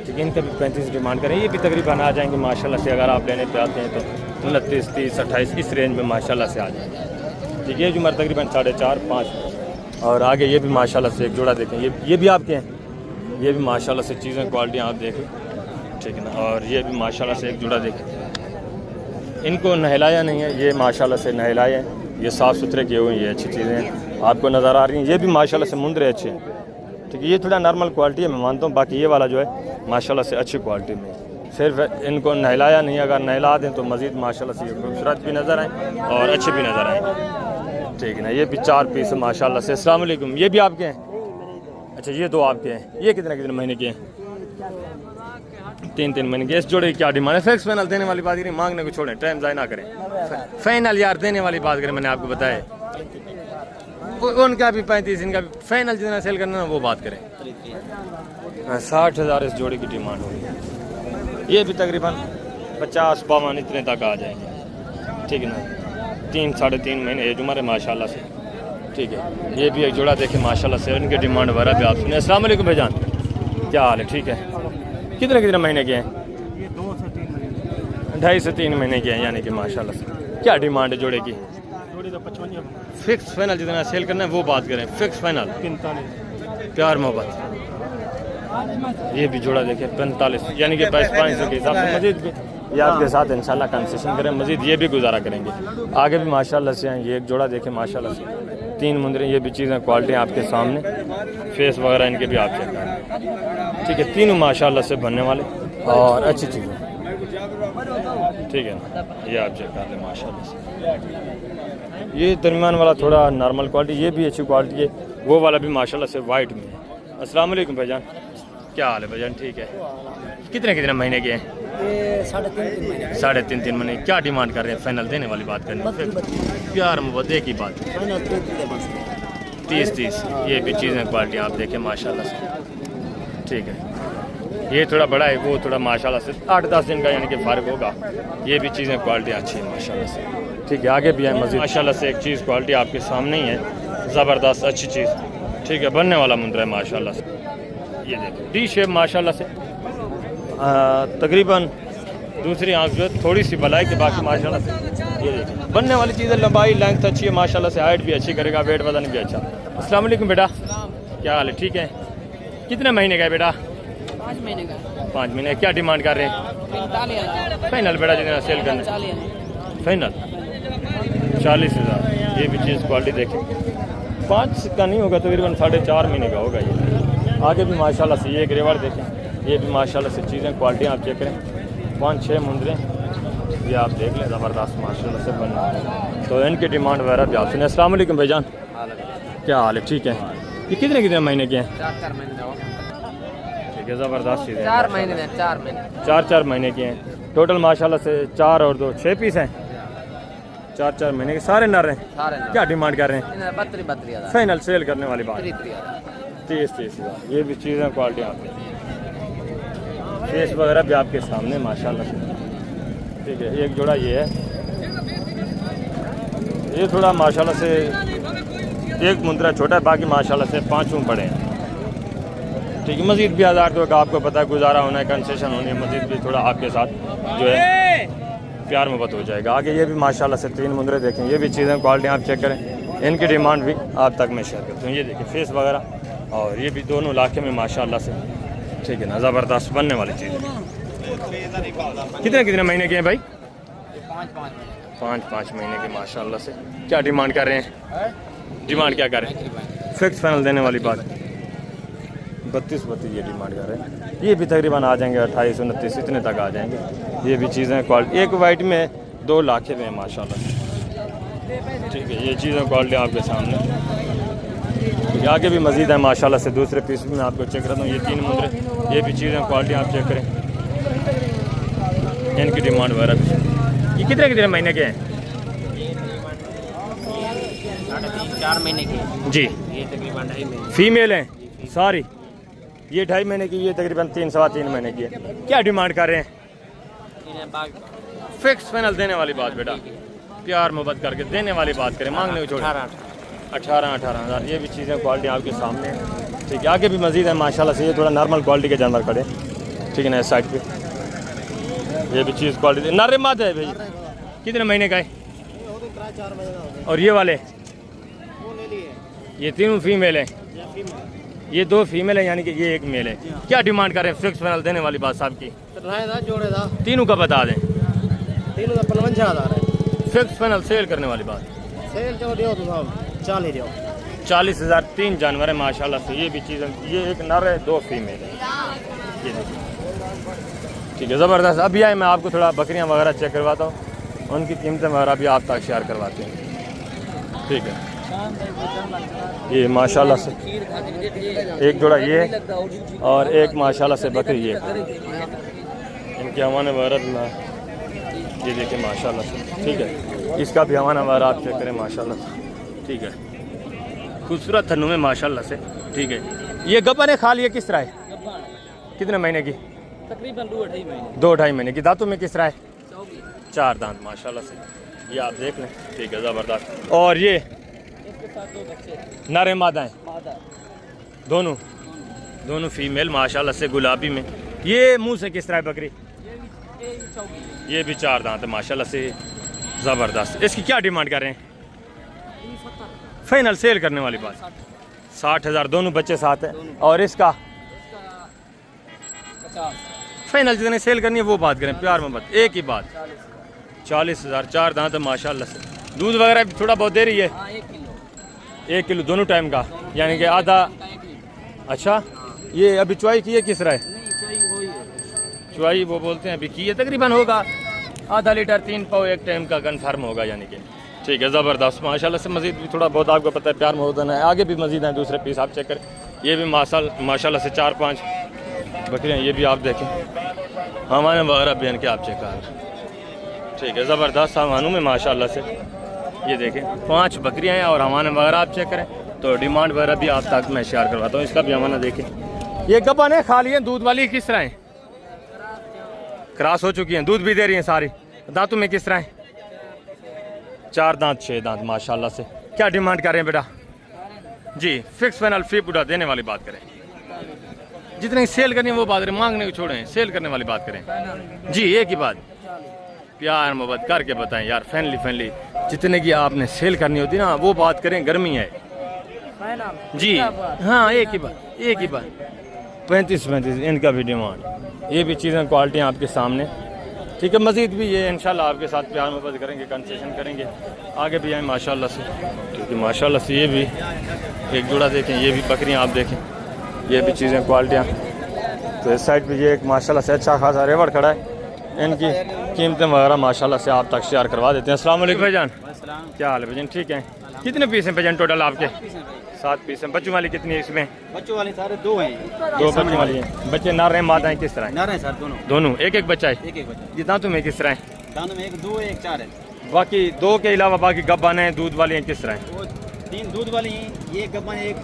ठीक है, इनका भी 35 डिमांड करें। ये भी तकरीबन आ जाएंगे माशाल्लाह से। अगर आप लेने पे आते हैं तो 29, 30, 28 इस रेंज में माशाल्लाह से आ जाएंगे। ठीक है, जुमर तकरीबन 4.5, 5। और आगे ये भी माशाल्लाह से एक जोड़ा देखें, ये भी आपके हैं। ये भी माशाल्लाह से चीज़ें क्वालिटी आप देखें। ठीक है ना, और ये भी माशाल्लाह से एक जोड़ा देखें। इनको नहलाया नहीं है, ये माशाल्लाह से नहलाए हैं। ये साफ़ सुथरे किए हुए हैं, ये अच्छी चीज़ें हैं आपको नज़र आ रही हैं। ये भी माशाल्लाह से मुंदरे अच्छे हैं। ठीक है, ये थोड़ा नॉर्मल क्वालिटी है मैं मानता हूँ। बाकी ये वाला जो है माशाल्लाह से अच्छी क्वालिटी में, सिर्फ इनको नहलाया नहीं। अगर नहला दें तो मज़ीद माशाल्लाह से खूबसूरत भी नज़र आए और अच्छे भी नज़र आए। ठीक है ना, ये भी 4 पीस माशाल्लाह से। अस्सलाम वालेकुम, ये भी आपके हैं? अच्छा, ये 2 आपके हैं। ये कितने महीने के हैं? 3 महीने के। इस जोड़े की क्या डिमांड है? फिक्स फाइनल देने वाली बात करें, मांगने को छोड़ें, टाइम ज़ाया ना करें। फाइनल यार देने वाली बात करें, मैंने आपको बताया। उनका भी 35, इनका भी फाइनल जितना सेल करना है वो बात करें। 60,000 इस जोड़ी की डिमांड होगी। ये भी तकरीबन 50-52 इतने तक आ जाएंगे। ठीक है ना, 3 साढ़े 3 महीने एज उम्र है माशाल्लाह से। ठीक है, ये भी एक जोड़ा देखें माशाल्लाह से, इनकी डिमांड वगैरह भी आप सुने। अस्सलाम वालेकुम भाईजान, क्या हाल है? ठीक है, कितने महीने के हैं? 2.5 से 3 महीने के हैं, यानी कि माशाल्लाह से। क्या डिमांड है जोड़े की? फिक्स फाइनल जितना सेल करना है वो बात करें। फिक्स फाइनल 45, प्यार मोहब्बत। ये भी जोड़ा देखें 45, यानी कि 22-5 के हिसाब से। मजीद भी ये आपके साथ इंशाल्लाह कंसेशन करें, मजीद ये भी गुजारा करेंगे। आगे भी माशाल्लाह से हैं। ये एक जोड़ा देखें माशाल्लाह से, 3 मुंदरे। ये भी चीज़ें क्वालिटी आपके सामने, फेस वगैरह इनके भी आप चेक करें। ठीक है, तीनों माशाल्लाह से बनने वाले और अच्छी चीज़ें, ठीक है ना। ये आप चेक कर लें माशाल्लाह से। ये दरमियान वाला थोड़ा नॉर्मल क्वालिटी, ये भी अच्छी क्वालिटी है, वो वाला भी माशाल्लाह से वाइट में है। अस्सलाम वालेकुम भाईजान, क्या हाल है भाईजान? ठीक है। कितने कितने महीने के हैं? ये 3.5 महीने। 3.5 महीने। क्या डिमांड कर रहे हैं? फाइनल देने वाली बात करनी है, प्यार मोहब्बत एक ही बात, 30-30। ये भी चीज़ें क्वालिटी आप देखें माशाल्लाह से, ठीक है। ये थोड़ा बड़ा है, वो थोड़ा माशाल्लाह से 8-10 दिन का यानी कि फ़र्क होगा। ये भी चीज़ें क्वालिटी अच्छी है माशाल्लाह से, ठीक है। आगे भी है मज़ीद माशाल्लाह से, एक चीज़ क्वालिटी आपके सामने ही है, ज़बरदस्त अच्छी चीज़, ठीक है। बनने वाला मुंद्रा है माशाल्लाह से। ये देखो डी शेप माशाल्लाह से, तकरीबन दूसरी आंख जो है थोड़ी सी बलाई के, बाकी माशाल्लाह से ये देखिए बनने वाली चीज़ है। लंबाई लेंथ अच्छी है माशाल्लाह से, हाइट भी अच्छी करेगा, वेट वजन भी अच्छा। अस्सलाम वालेकुम बेटा, क्या हाल है? ठीक है। कितने महीने का है बेटा? 5 महीने का। 5 महीने। क्या डिमांड कर रहे हैं? 45,000 फाइनल बेटा जितना सेल करना? 40,000 फाइनल 40,000। ये भी चीज़ क्वालिटी देखें, 5 का नहीं होगा, तकरीबन 4.5 महीने का होगा ये। आगे भी माशाल्लाह से ये ग्रेवर देखें, ये भी माशाल्लाह से चीज़ें क्वालिटी आप चेक करें, 5-6 मुंदरे ये आप देख लें, ज़बरदस्त माशाल्लाह से बनना है। तो इनकी डिमांड वगैरह भी आप सुने। अस्सलाम वालेकुम भाईजान, क्या हाल है? ठीक है। ये कितने कितने महीने के हैं? 4 महीने का। ठीक है, ज़बरदस्त चीज़ें। 4 महीने में 4 महीने। 4 महीने के हैं टोटल माशाल्लाह से। 4 और 2 6 पीस हैं। 4 महीने के सारे नर हैं। सारे क्या डिमांड कर रहे हैं? 32,000 फाइनल सेल करने वाली बात? 33,000। 30,000। ये भी चीज़ें क्वालिटी आपकी, फेस वगैरह भी आपके सामने माशाल्लाह से, ठीक है। एक जोड़ा ये है, ये थोड़ा माशाल्लाह से एक मुंद्रा छोटा है, बाकी माशाल्लाह से 5 बड़े हैं, ठीक है। मज़ीद भी 1000 तो आपको पता है गुजारा होना है, कंसेशन होनी है, मज़ीद भी थोड़ा आपके साथ जो है प्यार मोहब्बत हो जाएगा आगे। ये भी माशाल्लाह से 3 मुंद्रे देखें, ये भी चीज़ें क्वालिटी आप चेक करें, इनकी डिमांड भी आप तक मैं शेयर करता हूँ। ये देखिए फेस वगैरह, और ये भी दोनों इलाके में माशाल्लाह से, ठीक है ना, ज़बरदस्त बनने वाली चीज़ है। कितने कितने महीने के हैं भाई? 5 महीने के माशाल्लाह से। क्या डिमांड कर रहे हैं? डिमांड क्या कर रहे हैं? फिक्स फाइनल देने वाली बात? 32 ये डिमांड कर रहे हैं। ये भी तकरीबन आ जाएंगे 28-29 इतने तक आ जाएंगे। ये भी चीज़ें क्वालिटी, एक वाइट में 2 लाखे में माशाल्लाह से, ठीक है। ये चीज़ें क्वालिटी आपके सामने, आगे भी मज़ीद है माशाल्लाह से। दूसरे पीस में आपको चेक करता हूँ, ये 3 मुंद्रे, ये भी चीज़ें क्वालिटी आप चेक करें, इनकी डिमांड वगैरह भी। ये कितने कितने महीने के हैं? 4 महीने की। जी, ये तकरीबन 2.5 महीने। फीमेल हैं सारी। ये 2.5 महीने की, ये तकरीबन 3-3 महीने की है। क्या डिमांड कर रहे हैं? फिक्स फाइनल देने वाली बात बेटा, प्यार मोहब्बत करके देने वाली बात करें, मांगने को छोड़। 18,000। ये भी चीज़ें क्वालिटी आपके सामने है, ठीक है। आगे भी मज़ीद है माशाल्लाह से। ये थोड़ा नॉर्मल क्वालिटी के जानवर खड़े, ठीक है ना, इस साइड पे। ये भी चीज़ क्वालिटी नर माद है भाई। कितने महीने का है? और ये वाले? ये तीनों फीमेल हैं, ये 2 फीमेल हैं, यानी कि ये 1 मेल है। क्या डिमांड कर रहे हैं? फिक्स फाइनल देने वाली बात साहब की? जोड़े था तीनों का बता दें। 55,000 है। फिक्स फाइनल सेल करने वाली बात? सेल जो दियो तो साहब 40 दियो। 40,000। 3 जानवर है माशाल्लाह से। ये भी चीज़, ये 1 नर है, 2 फीमेल है, ये देखिए, ठीक है, ज़बरदस्त। अभी आए मैं आपको थोड़ा बकरियां वगैरह चेक करवाता हूँ, उनकी कीमतें वगैरह भी आप तक शेयर करवाते हैं, ठीक है। ये माशाल्लाह से एक जोड़ा ये और एक माशाल्लाह से बकरी ये, इनके हवाने वगैरह भी ये देखिए माशाल्लाह से, ठीक है। इसका भी हवाना वगैरह आप चेक करें माशाल्लाह से, ठीक है। खूबसूरत थन्नू में माशाल्लाह से, ठीक है। ये गब्बर है खाली है, किस तरह है? कितने महीने की? तकरीबन 2-2.5 महीने। 2-2.5 महीने की। दांतों में किस तरह है? 4 दांत माशाल्लाह से, ये आप देख लें, ठीक है, ज़बरदस्त। और ये इसके साथ 2 बच्चे नर मादा हैं? मादा। दोनों फीमेल माशाल्लाह से, गुलाबी में। ये मुंह से किस तरह है बकरी? ये भी 4 दांत है माशाल्लाह से, ज़बरदस्त। इसकी क्या डिमांड कर रहे हैं? फाइनल सेल करने वाली बात? 60,000। दोनों बच्चे साथ हैं। और इसका 50। फाइनल जितने सेल करनी है वो बात करें, प्यार मोहब्बत एक ही बात। 40,000। 4 दांत है माशाल्लाह से। दूध वगैरह भी थोड़ा बहुत दे रही है? हाँ, 1 किलो। 1 किलो दोनों टाइम का, यानी कि आधा। अच्छा, ये अभी चुवाई की है किस तरह है? नहीं चोई वही है। चुवाई वो बोलते हैं अभी की है, तकरीबन होगा आधा लीटर 3 पाव एक टाइम का कन्फर्म होगा यानी कि। ठीक है, ज़बरदस्त माशाल्लाह से। मज़ीद भी थोड़ा बहुत आपको पता है प्यार मोहब्बत है, आगे भी मज़ीद हैं दूसरे पीस आप चेक करें। ये भी माशाल्लाह से 4-5 बकरियाँ, ये भी आप देखें हमारे वगैरह बहन के आप चेक करें। ठीक है, ज़बरदस्त सामानों में माशाल्लाह से ये देखें 5 बकरियाँ हैं और हमारे वगैरह आप चेक करें। तो डिमांड वगैरह भी आप तक मैं शेयर करवाता हूँ, इसका भी हमारा देखें। ये गबन है खाली है, दूध वाली किस तरह है? क्रॉस हो चुकी हैं, दूध भी दे रही हैं सारी। दांतों में किस तरह है? 4 दांत 6 दांत माशाल्लाह से। क्या डिमांड कर रहे हैं बेटा? जी फिक्स फाइनल फी पूरा देने वाली बात करें, जितने सेल करनी है वो बात करें, मांगने को छोड़ें, सेल करने वाली बात करें। जी एक ही बात, प्यार मोहब्बत करके बताएं यार, फैनली जितने की आपने सेल करनी होती ना वो बात करें। गर्मी है जी, हाँ एक ही बात 35 इनका भी डिमांड। ये भी चीज़ें क्वालिटी आपके सामने। ठीक है, मज़ीद भी ये इंशाल्लाह आपके साथ प्यार मोहब्बत करेंगे, कंसेशन करेंगे, आगे भी आए माशाल्लाह से। क्योंकि माशाल्लाह से ये भी एक जोड़ा देखें, ये भी बकरियां आप देखें, ये भी चीज़ें क्वालिटियाँ। तो इस साइड पे ये एक माशाल्लाह से अच्छा खासा रेवड़ खड़ा है, इनकी कीमतें वगैरह माशाल्लाह से आप तक शेयर करवा देते हैं। अस्सलाम वालेकुम भाईजान, क्या हाल है भाईजान? ठीक है, कितने पीस हैं भाईजान टोटल आपके? 7 पीस हैं। बच्चों वाली कितनी है इसमें? बच्चों वाले सारे 2 हैं। 2 बच्चों वाली हैं। बच्चे नर हैं मादा हैं किस तरह हैं? नर हैं सर दोनों। दोनों एक बच्चा है। एक बच्चा। ये दांतों में किस तरह है? दानों में 1 2 1 4 है। बाकी 2 के अलावा बाकी गब्बन हैं, दूध वाली हैं किस तरह हैं? वो 3 दूध वाली हैं, ये गब्बन है, एक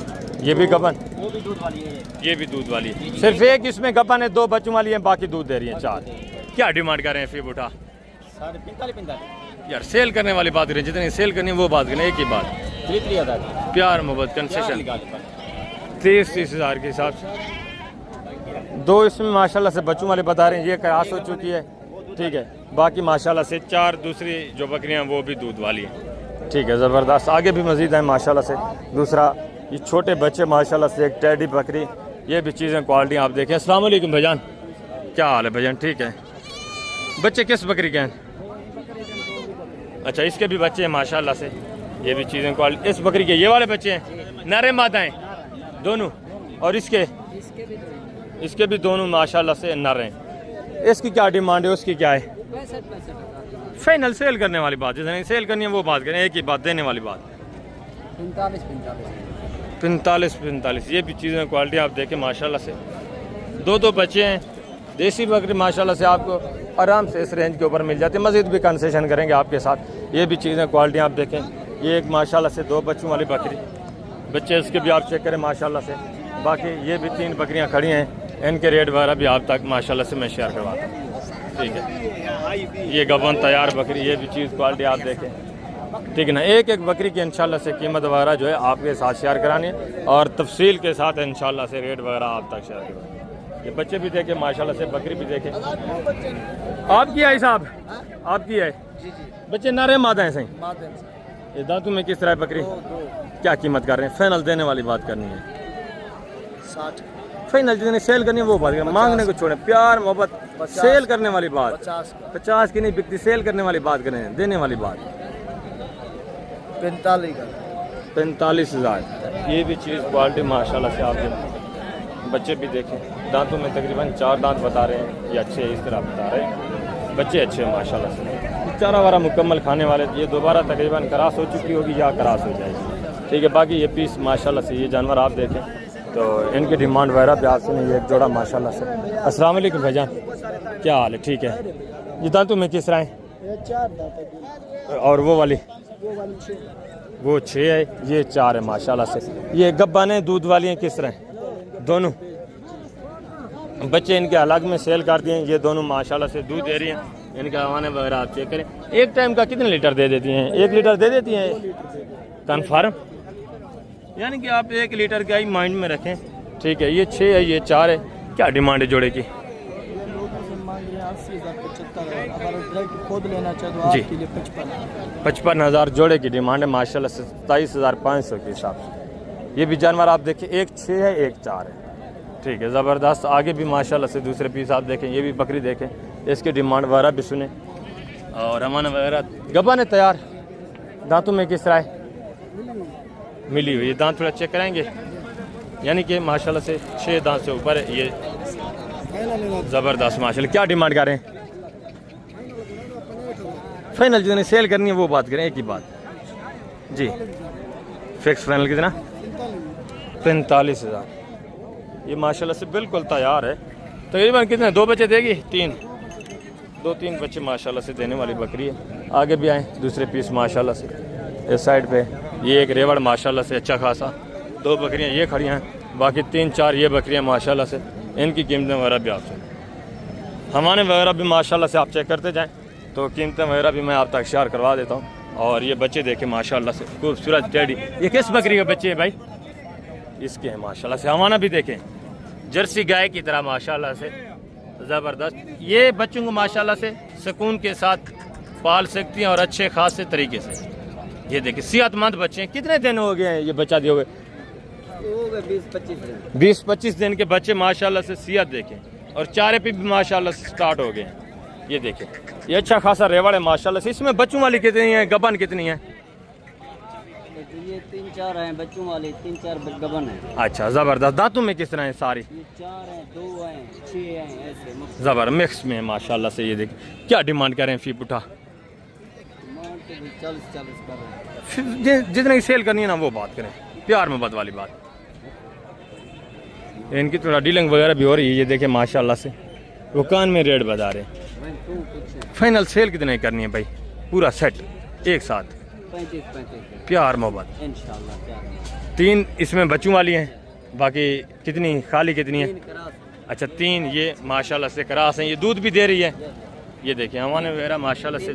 ये भी गब्बन, वो भी दूध वाली है। ये भी दूध वाली है। सिर्फ एक इसमें गब्बन है, 2 बच्चों वाली हैं, बाकी दूध दे रही हैं 4। क्या डिमांड कर रहे हैं फी बुटा? साढ़े 45 यार सेल करने वाली बात करें, जितनी सेल करनी है वो बात करें, एक ही बात 3,000 प्यार मोहब्बत कंसेशन 30 हज़ार के हिसाब से। 2 इसमें माशाल्लाह से बच्चों वाले बता रहे हैं, ये क्रॉस हो चुकी है। ठीक है, बाकी माशाल्लाह से 4 दूसरी जो बकरियां हैं वो भी दूध वाली हैं। ठीक है, ज़बरदस्त। आगे भी मज़ीद हैं माशाल्लाह से। दूसरा ये छोटे बच्चे माशाल्लाह से, एक टेडी बकरी, ये भी चीज़ें क्वालिटी आप देखें। अस्सलाम वालेकुम भाईजान, क्या हाल है भाईजान? ठीक है, बच्चे किस बकरी के हैं? अच्छा, इसके भी बच्चे हैं माशाल्लाह से, ये भी चीज़ें क्वालिटी। इस बकरी के ये वाले बच्चे हैं, नर मादाएं दोनों, और इसके भी दोनों माशाल्लाह से नर हैं। इसकी क्या डिमांड है, उसकी क्या है? फाइनल सेल करने वाली बात, जितनी सेल करनी है वो बात करें, एक ही बात देने वाली बात। 45 ये भी चीज़ें क्वालिटी आप देखें माशाल्लाह से। 2 बच्चे हैं, देसी बकरी माशाल्लाह से आपको आराम से इस रेंज के ऊपर मिल जाती है। मज़ीद भी कंसेशन करेंगे आपके साथ। ये भी चीज़ें क्वालिटी आप देखें, ये एक माशाल्लाह से 2 बच्चों वाली बकरी, बच्चे इसके भी आप चेक करें माशाल्लाह से। बाकी ये भी 3 बकरियां खड़ी हैं, इनके रेट वगैरह भी आप तक माशाल्लाह से मैं शेयर करवाता हूँ। ठीक है, ये गबन तैयार बकरी, ये भी चीज़ क्वालिटी आप देखें। ठीक है ना, एक बकरी की इंशाल्लाह से कीमत वगैरह जो है आपके साथ शेयर करानी है और तफसील के साथ इंशाल्लाह से रेट वगैरह आप तक शेयर करवाएंगे। ये बच्चे भी देखें माशाल्लाह से, बकरी भी देखें। आपकी है साहब, आपकी है? बच्चे नारे मादा हैं सही। ये दांतों में किस तरह है बकरी? क्या कीमत कर रहे हैं? फाइनल देने वाली बात करनी है 60। फाइनल जितनी सेल करनी है वो बात करें, मांगने को छोड़ें, प्यार मोहब्बत सेल करने वाली बात। 50 की नहीं बिकती, सेल करने वाली बात करें, देने वाली बात 45,000। ये भी चीज़ क्वालिटी माशाल्लाह से आप देखें। बच्चे भी देखें, दांतों में तकरीबन 4 दांत बता रहे हैं, ये अच्छे इस तरह बता रहे हैं। बच्चे अच्छे हैं माशाल्लाह से, चारा वारा मुकम्मल खाने वाले। ये दोबारा तकरीबन क्रॉस हो चुकी होगी या क्रॉस हो जाएगी। ठीक है, बाकी ये पीस माशाल्लाह से, ये जानवर आप देखें तो इनकी डिमांड वगैरह भी आप सुनिए। ये एक जोड़ा माशाल्लाह से। अस्सलाम वालेकुम भाईजान, क्या हाल है? ठीक है, ये दांतों में किस तरह है? 4 दांत। और वो वाली? वो 6 है, ये 4 है माशाल्लाह से। ये गब्बान है, दूध वाली हैं किस तरह है? दोनों बच्चे इनके अलग में सेल कर दिए हैं। ये दोनों माशाल्लाह से दूध दे रही हैं। इनके हवाने वगैरह आप चेक करें। एक टाइम का कितने लीटर दे देती हैं? 1 लीटर दे देती हैं कन्फर्म, यानी कि आप 1 लीटर का ही माइंड में रखें। ठीक है, ये 6 है, ये 4 है। क्या डिमांड है जोड़े की? 55,000 जोड़े की डिमांड है माशाल्लाह से, 27,500 के हिसाब से। ये भी जानवर आप देखें, एक 6 है, एक 4 है। ठीक है, ज़बरदस्त। आगे भी माशाल्लाह से दूसरे पीस आप देखें, ये भी बकरी देखें, इसकी डिमांड वगैरह भी सुने। और हमारा वगैरह गबन है तैयार। दांतों में किस तरह है? मिली हुई। दांत थोड़ा चेक कराएंगे। यानी कि माशाल्लाह से 6 दांत से ऊपर है ये। ज़बरदस्त माशाल्लाह। क्या डिमांड कर रहे हैं? फाइनल जितने सेल करनी है वो बात करें, एक ही बात जी। फिक्स फाइनल कितना? 45,000। ये माशाल्लाह से बिल्कुल तैयार है। तकरीबन कितने 2 बच्चे देगी? 2-3 बच्चे माशाल्लाह से देने वाली बकरी है। आगे भी आए दूसरे पीस माशाल्लाह से। इस साइड पे ये एक रेवड़ माशाल्लाह से अच्छा खासा, 2 बकरियां ये खड़ी हैं, बाकी 3-4 ये बकरियां माशाल्लाह से। इनकी कीमतें वगैरह भी आपसे, हमारे वगैरह भी माशाल्लाह से आप चेक करते जाएँ तो कीमतें वगैरह भी मैं आप तक शेयर करवा देता हूँ। और ये बच्चे देखें माशाल्लाह से खूबसूरत टेडी। ये किस बकरी के बच्चे हैं भाई? इसके हैं माशाल्लाह से। हमारा भी देखें जर्सी गाय की तरह माशाल्लाह से ज़बरदस्त। ये बच्चों को माशाल्लाह से सुकून के साथ पाल सकती हैं और अच्छे खासे तरीके से। ये देखिए सेहतमंद बच्चे हैं। कितने दिन हो गए हैं ये बच्चा दिए हुए? 20-25 दिन के बच्चे माशाल्लाह से। सेहत देखें और चारे पे भी माशाल्लाह से स्टार्ट हो गए हैं। ये देखें ये अच्छा खासा रेवड़ है माशाल्लाह से। इसमें बच्चों वाली कितनी है, गबन कितनी है? ये 3-4 हैं बच्चों वाले, 3-4 गबन है। अच्छा ज़बरदस्त। दांतों में किस तरह है सारी? 4 हैं, 2 हैं, 6 हैं, ऐसे ज़बर मिक्स में माशाल्लाह से। ये देखिए क्या डिमांड कर रहे हैं फी पुठा? 40 कर रहे हैं। जितने की सेल करनी है ना वो बात करें, प्यार मोहब्बत वाली बात। इनकी थोड़ा डीलिंग वगैरह भी हो रही है। ये देखें माशाल्लाह से वो कान में रेट बता रहे हैं। फाइनल सेल कितने करनी है भाई? पूरा सेट एक साथ 35 प्यार मोहब्बत इंशाल्लाह। 3 इसमें बच्चों वाली हैं, बाकी कितनी खाली कितनी है? अच्छा 3 ये माशाल्लाह से क्रास हैं। ये दूध भी दे रही है। ये देखें हमारे वगैरह माशाल्लाह से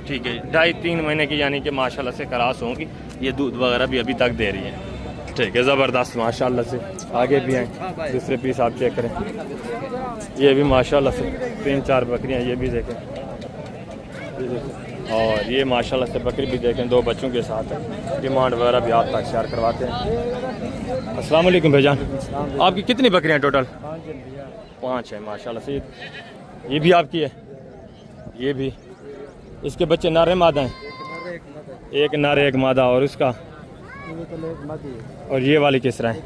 ठीक है 2.5-3 महीने की, यानी कि माशाल्लाह से क्रास होंगी। ये दूध वगैरह भी अभी तक दे रही है। ठीक है ज़बरदस्त माशाल्लाह से। आगे भी हैं दूसरे पीस आप चेक करें। ये भी माशाल्लाह से 3-4 बकरियां ये भी देखें, ये देखें। और ये माशाल्लाह से बकरी भी देखें 2 बच्चों के साथ है। डिमांड वगैरह भी आप तक शेयर करवाते हैं। अस्सलाम वालेकुम भाईजान। आपकी कितनी बकरियां टोटल? 5 है माशाल्लाह से। ये भी आपकी है? ये भी। इसके बच्चे नारे मादा हैं? एक नारे एक मादा। और उसका? और ये वाली किस तरह है?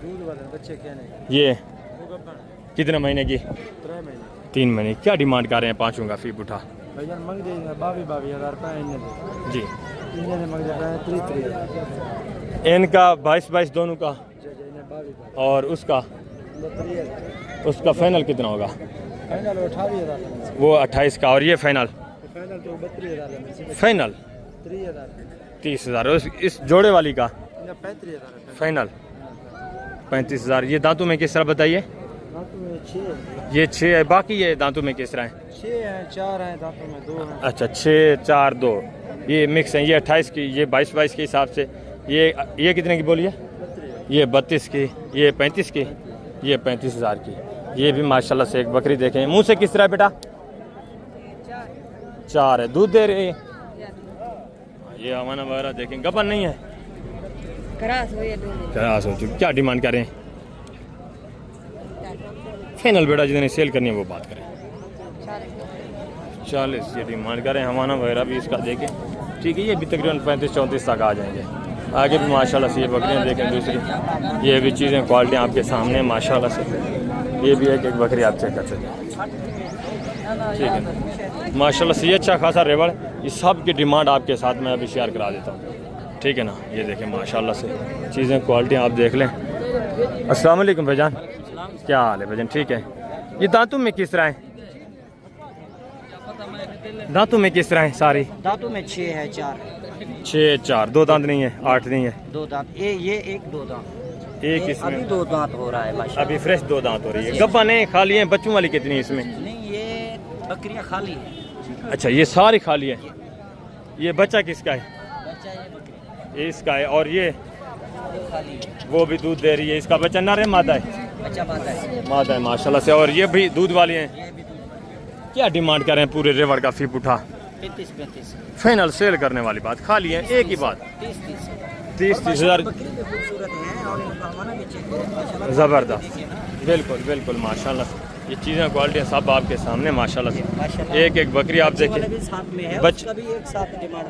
ये कितने महीने की? 3 महीने। क्या डिमांड कर रहे हैं पाँचों का फी उठा? जी इनका 22 दोनों का। और उसका फाइनल कितना होगा? वो 28 का। और ये फाइनल? फाइनल 30,000। इस जोड़े वाली का फाइनल 35,000। ये दांतों में किस तरह बताइए? ये 6 है। बाकी ये दांतों में किस तरह है? 6 हैं, 4 हैं, दांतों में 2 हैं। अच्छा 6, 4, 2 ये मिक्स हैं। ये 28 की, ये 22 के हिसाब से। ये कितने की बोलिए? ये 32 की, ये 35 की, ये 35,000 की। ये भी माशाल्लाह से एक बकरी देखें। मुंह से किस तरह बेटा? 4 है। दूध दे रही है। ये हमारा वगैरह देखें गबन नहीं है, क्रास हो चुकी। क्या डिमांड करें? फाइनल बेटा जितनी सेल करनी है वो बात करें। 40 ये डिमांड करें। हमारा वगैरह भी इसका देखें ठीक है। ये भी तकरीबन 35-34 तक आ जाएंगे। आगे भी माशाल्लाह से ये बकरियाँ देखें दूसरी। ये भी चीज़ें क्वालिटी आपके सामने माशाल्लाह से। ये भी एक बकरी आप चेक कर सकते हैं। ठीक है माशाल्लाह से। ये अच्छा खासा रेवड़। इस सब की डिमांड आपके साथ मैं अभी शेयर करा देता हूँ। ठीक है ना। ये देखें माशाल्लाह से चीज़ें क्वालिटी आप देख लें। अस्सलाम वालेकुम भाईजान। क्या हाल है भाईजान? ठीक है। ये दांतों में किस तरह है? दांतों में किस तरह है सारी? दांतों में 6 है, 4 6, 4 2 दांत नहीं है? 8 नहीं है? 2 दांत। ये 1-2 दांत। एक इसमें अभी 2 दांत हो रहा है माशाल्लाह। अभी फ्रेश 2 दांत हो रही है। गब्बा नहीं खाली है? बच्चों वाली कितनी है इसमें? नहीं ये बकरियां खाली है। अच्छा ये सारी खाली है। ये बच्चा किसका है? बच्चा ये बकरी ये इसका है। और ये खाली है। वो भी दूध दे रही है। इसका बच्चा नर है मादा है? बच्चा मादा है। मादा है माशाल्लाह से। और ये भी दूध वाली हैं। ये भी दूध। क्या डिमांड करें पूरे रेवड़ का फी उठा? 35 फाइनल सेल करने वाली बात। खाली है एक ही बात। 30 हज़ार। बकरी भी खूबसूरत है और इनका हमारा भी चेक करें माशाल्लाह। ज़बरदस्त। बिल्कुल बिल्कुल माशाल्लाह। ये चीज़ें क्वालिटी सब आपके सामने माशाल्लाह से। एक बकरी आप देखिए साथ में है, बच- उसका भी एक साथ डिमांड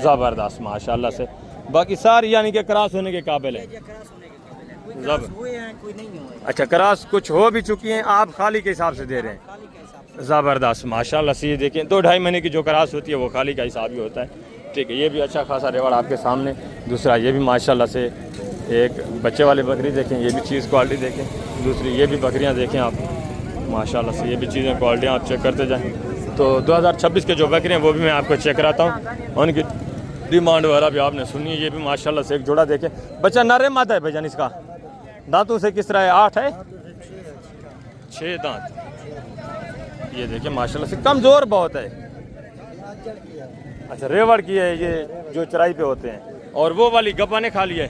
ज़बरदस्त माशाल्लाह से। बाकी सारी यानी कि क्रॉस होने के काबिल है। जब हुए हैं कोई नहीं हुए। अच्छा क्रॉस कुछ हो भी चुकी हैं, आप खाली के हिसाब से दे रहे हैं। खाली के हिसाब ज़बरदस्त माशाल्लाह से। ये देखें 2-2.5 महीने की जो क्रॉस होती है वो खाली का हिसाब ही होता है। ठीक है, ये भी अच्छा खासा रेवड़ आपके सामने। दूसरा ये भी माशाल्लाह से एक बच्चे वाली बकरी देखें, ये भी चीज़ क्वालिटी देखें। दूसरी ये भी बकरियां देखें आप माशाल्लाह से, ये भी चीज़ें क्वालिटियाँ आप चेक करते जाएँ। तो 2026 के जो बकरियाँ वो भी मैं आपको चेक कराता हूँ, उनकी डिमांड वगैरह भी आपने सुनी है। ये भी माशाल्लाह से एक जोड़ा देखें, बच्चा नर है मादा है भाईजान? इसका दांतों से किस तरह है? 8 है, 6 दांत। ये देखिए माशाल्लाह से कमज़ोर बहुत है। अच्छा रेवड़ की है ये जो चराई पे होते हैं। और वो वाली गप्पा ने खा ली है,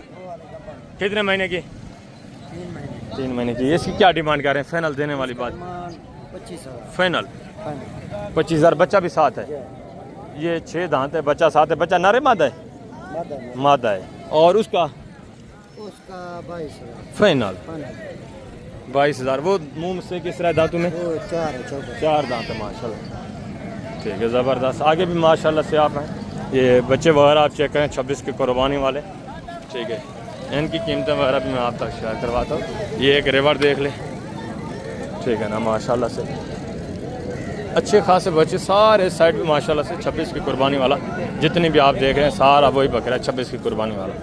कितने महीने की? 3 महीने की। इसकी क्या डिमांड कर रहे हैं? फाइनल देने वाली बात? 25,000 फाइनल 25,000। बच्चा भी साथ है, ये 6 दांत है, बच्चा साथ है। बच्चा नर है मादा है? मादा है। और उसका 22,000 फाइनल 22,000। वो मुंह से किस तरह दांतों में? वो 4 है, 4 दांत है माशाल्लाह। ठीक है ज़बरदस्त। आगे भी माशाल्लाह से आप हैं। ये बच्चे वगैरह आप चेक करें 26 के कुर्बानी वाले। ठीक है, इनकी कीमतें वगैरह भी मैं आप तक शेयर करवाता हूँ। ये एक रेवड़ देख ले, ठीक है ना माशाल्लाह से। अच्छे खासे बच्चे सारे साइड पे माशाल्लाह से 26 की कुर्बानी वाला। जितनी भी आप देख रहे हैं सारा वही बकरा है 26 की कुर्बानी वाला।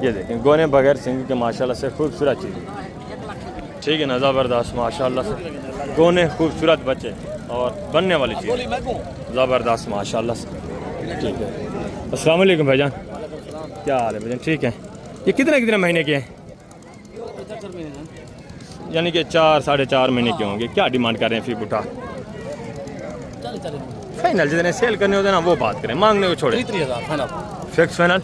ये देखें गोने बगैर सिंग के माशाल्लाह से खूबसूरत चीज़। ठीक है ना ज़बरदस्त माशाल्लाह से। गोने खूबसूरत बच्चे और बनने वाली चीज़ ज़बरदस्त माशाल्लाह से। ठीक है, अस्सलाम वालेकुम भाईजान, क्या हाल है भाईजान? ठीक है। ये कितने महीने के हैं? यानी कि 4 साढ़े 4 महीने के होंगे। क्या डिमांड कर रहे हैं फी बुटा? फाइनल जितने सेल करने होते हैं ना वो बात करें, मांगने को छोड़े। 30,000 फिक्स फाइनल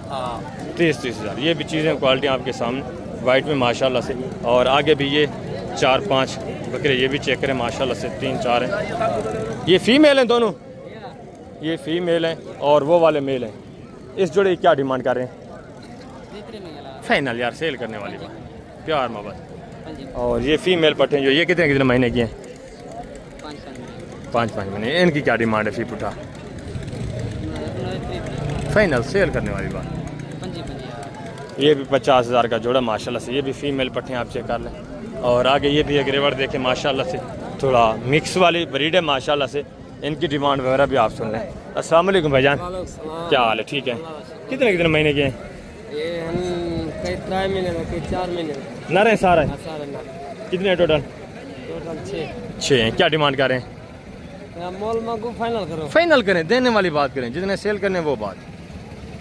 30,000। ये भी चीज़ें क्वालिटी आपके सामने वाइट में माशाल्लाह से। और आगे भी ये 4-5 बकरे ये भी चेक करें माशाल्लाह से, 3-4 हैं। ये फीमेल हैं दोनों, ये फीमेल हैं और वो वाले मेल हैं। इस जोड़े की क्या डिमांड कर रहे हैं? फाइनल यार सेल करने वाली बात, प्यार मोहब्बत। और ये फीमेल पट्टे जो ये कितने महीने की हैं? 5-5 महीने। इनकी क्या डिमांड है फी पुठा? फाइनल सेल करने वाली बात। ये भी 50,000 का जोड़ा माशाल्लाह से। ये भी फीमेल पट्टे आप चेक कर लें। और आगे ये भी एक रेवड़ देखें माशाल्लाह से, थोड़ा मिक्स वाली ब्रीड है माशाल्लाह से। इनकी डिमांड वगैरह भी आप सुन लें। अस्सलाम वालेकुम भाईजान, क्या हाल है? ठीक है। कितने महीने के हैं? कई 3 महीने कई 4 महीने नर हैं सारा है? कितने टोटल? 6 हैं। क्या डिमांड कर रहे हैं? मोल मांगू फाइनल करो। फाइनल करें, देने वाली बात करें, जितने सेल करने वो बात।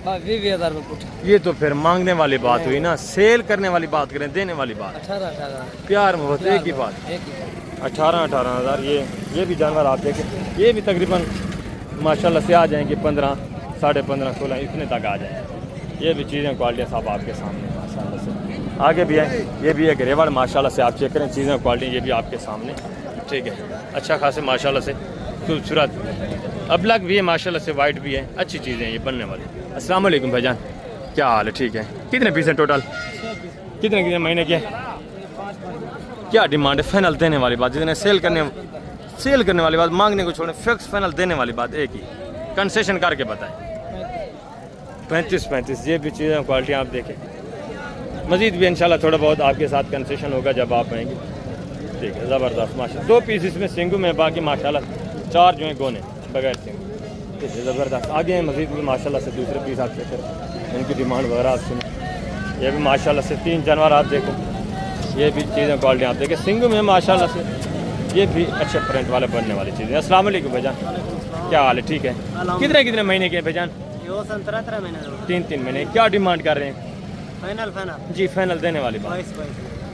20,000 में पुट। ये तो फिर मांगने वाली बात हुई ना, सेल करने वाली बात करें, देने वाली बात। 18,000 प्यार मोहब्बत एक ही बात। 18,000 ये भी जानवर आप देखें, ये भी तकरीबन माशाल्लाह से आ जाएंगे 15, साढ़े 15, 16 इतने तक आ जाएंगे। ये भी चीज़ें क्वालिटियाँ सब आपके सामने माशाल्लाह से। आगे भी है, ये भी एक रेवड़ माशाल्लाह से आप चेक करें, चीज़ें क्वालिटी ये भी आपके सामने। ठीक है, अच्छा खासे माशाल्लाह से खूबसूरत अबलग भी है माशाल्लाह से, वाइट भी है, अच्छी चीज़ें ये बनने वाली। अस्सलाम वालेकुम भाईजान, क्या हाल है? ठीक है। कितने पीस हैं टोटल? कितने महीने के? क्या डिमांड है? फाइनल देने वाली बात, जितने सेल करने वाली बात, मांगने को छोड़े, फिक्स फाइनल देने वाली बात एक ही। कंसेशन करके बताएं। 35। ये भी चीज़ें क्वालिटी आप देखें। मज़ीद भी इंशाल्लाह थोड़ा बहुत आपके साथ कंसेशन होगा जब आप आएंगे। ठीक है, ज़बरदस्त माशा। 2 पीस इसमें सिंगू में, बाकी माशाल्लाह 4 जो हैं गोने बगैर सिंगू। ठीक है, ज़बरदस्त। आगे हैं मज़ीद भी माशाल्लाह से दूसरे पीस आप चेक करें, इनकी डिमांड वगैरह आप सुनें। ये भी माशाल्लाह से 3 जानवर आप देखो, ये भी चीज़ें क्वालिटी आप देखें। सिंगू में माशाल्लाह से ये भी अच्छे प्रिंट वाले बनने वाली चीज़ें। अस्सलाम वालेकुम भाईजान, क्या हाल है? ठीक है। कितने महीने के हैं भाईजान? 13 महीने 3 महीने। क्या डिमांड कर रहे हैं? फाइनल जी फाइनल देने वाली बात। 22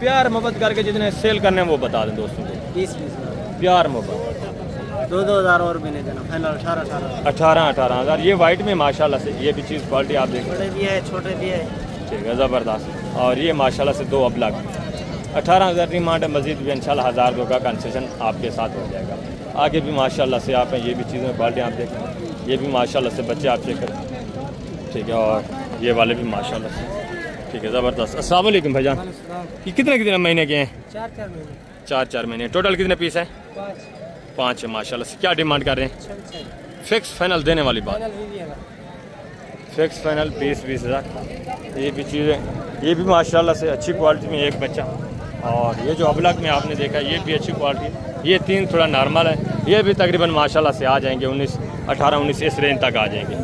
प्यार मोहब्बत करके जितने सेल करने हैं वो बता दें दोस्तों को। 20 प्यार मोहब्बत 2,000 और भी नहीं देना। फाइनल 18,000। ये वाइट में माशाल्लाह से ये भी चीज़ क्वालिटी आप देखें, बड़े भी है छोटे भी है। ठीक है, ज़बरदस्त। और ये माशाल्लाह से 2 अबलग 18,000 डिमांड है। मज़ीद भी इंशाल्लाह 1,000 2 का कंसेशन आपके साथ हो जाएगा। आगे भी माशाल्लाह से आप हैं, ये भी चीज़ें क्वालिटी आप देखें, ये भी माशाल्लाह से बच्चे आप चेक करें। ठीक है, और ये वाले भी माशाल्लाह से। ठीक है, ज़बरदस्त। अस्सलाम वालेकुम भाईजान, ये कितने महीने के हैं? 4 महीने 4 महीने। टोटल कितने पीस हैं? 5 है माशाल्लाह से। क्या डिमांड कर रहे हैं? फिक्स फाइनल देने वाली बात। फिक्स फाइनल 20-20 हज़ार। ये भी चीज़ें, ये भी माशाल्लाह से अच्छी क्वालिटी में एक बच्चा। और ये जो अबलग में आपने देखा ये भी अच्छी क्वालिटी है। ये 3 थोड़ा नॉर्मल है, ये भी तकरीबन माशाल्लाह से आ जाएंगे 18-19 इस रेंज तक आ जाएंगे।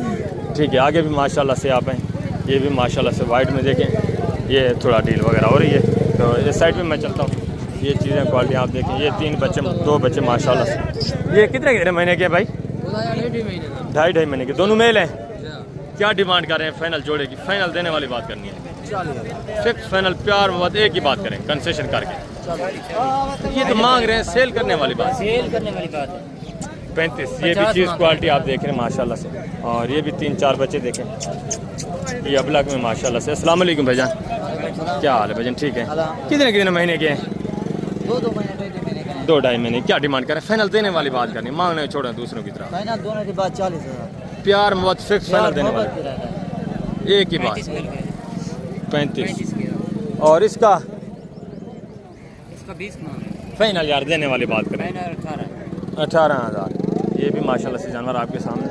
ठीक है, आगे भी माशाल्लाह से आप हैं, ये भी माशाल्लाह से वाइट में देखें, ये थोड़ा डील वगैरह हो रही है। तो इस साइड में मैं चलता हूँ, ये चीज़ें क्वालिटी आप देखें, ये 3 बच्चे 2 बच्चे माशाल्लाह से। ये कितने महीने के भाई? 2.5 महीने के, दोनों मेल हैं। क्या डिमांड कर रहे हैं फाइनल जोड़े की? फाइनल देने वाली बात करनी है, फिक्स फाइनल प्यार मोहब्बत एक ही बात करें, कंसेशन करके। ये तो मांग रहे हैं सेल करने वाली बात, सेल करने वाली बात है। 35। ये भी चीज़ क्वालिटी आप देख रहे हैं माशाल्लाह से। और ये भी 3-4 बच्चे देखें, ये अबलग में माशाल्लाह से। अस्सलाम वालेकुम भाईजान, क्या हाल है भाईजान? ठीक है। कितने महीने के हैं? 2-2.5 महीने। क्या डिमांड करें? फाइनल देने वाली बात करनी, मांगने छोड़ें दूसरों की तरह। फाइनल दोनों के बाद 40,000 प्यार मोहब्बत फिक्स फाइनल देने वाले एक ही बात, 35। और इसका 20 फाइनल यार देने वाली बात करें, 18,000। ये भी माशाल्लाह से जानवर आपके सामने।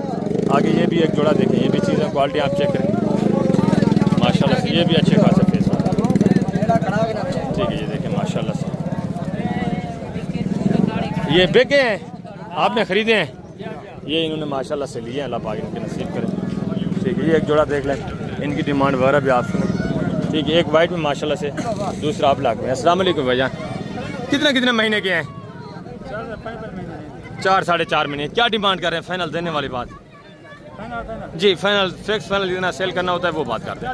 आगे ये भी एक जोड़ा देखें, ये भी चीज़ें क्वालिटी आप चेक करें माशाल्लाह से। ये भी अच्छे खासे फेस, ठीक है। ये देखें माशाल्लाह से, ये बिके हैं, आपने ख़रीदे हैं, ये इन्होंने माशाल्लाह से लिए हैं, अल्लाह पाक इनके नसीब करे। ठीक है, ये एक जोड़ा देख लें, इनकी डिमांड वगैरह भी आप सुनें। ठीक है, एक वाइट में माशाल्लाह से, दूसरा आप लाख में। अस्सलाम वालेकुम भैया, कितने महीने के हैं? 4-4.5 महीने। क्या डिमांड कर रहे हैं? फाइनल देने वाली बात जी, फाइनल फिक्स फाइनल जितना सेल करना होता है वो बात करते हैं।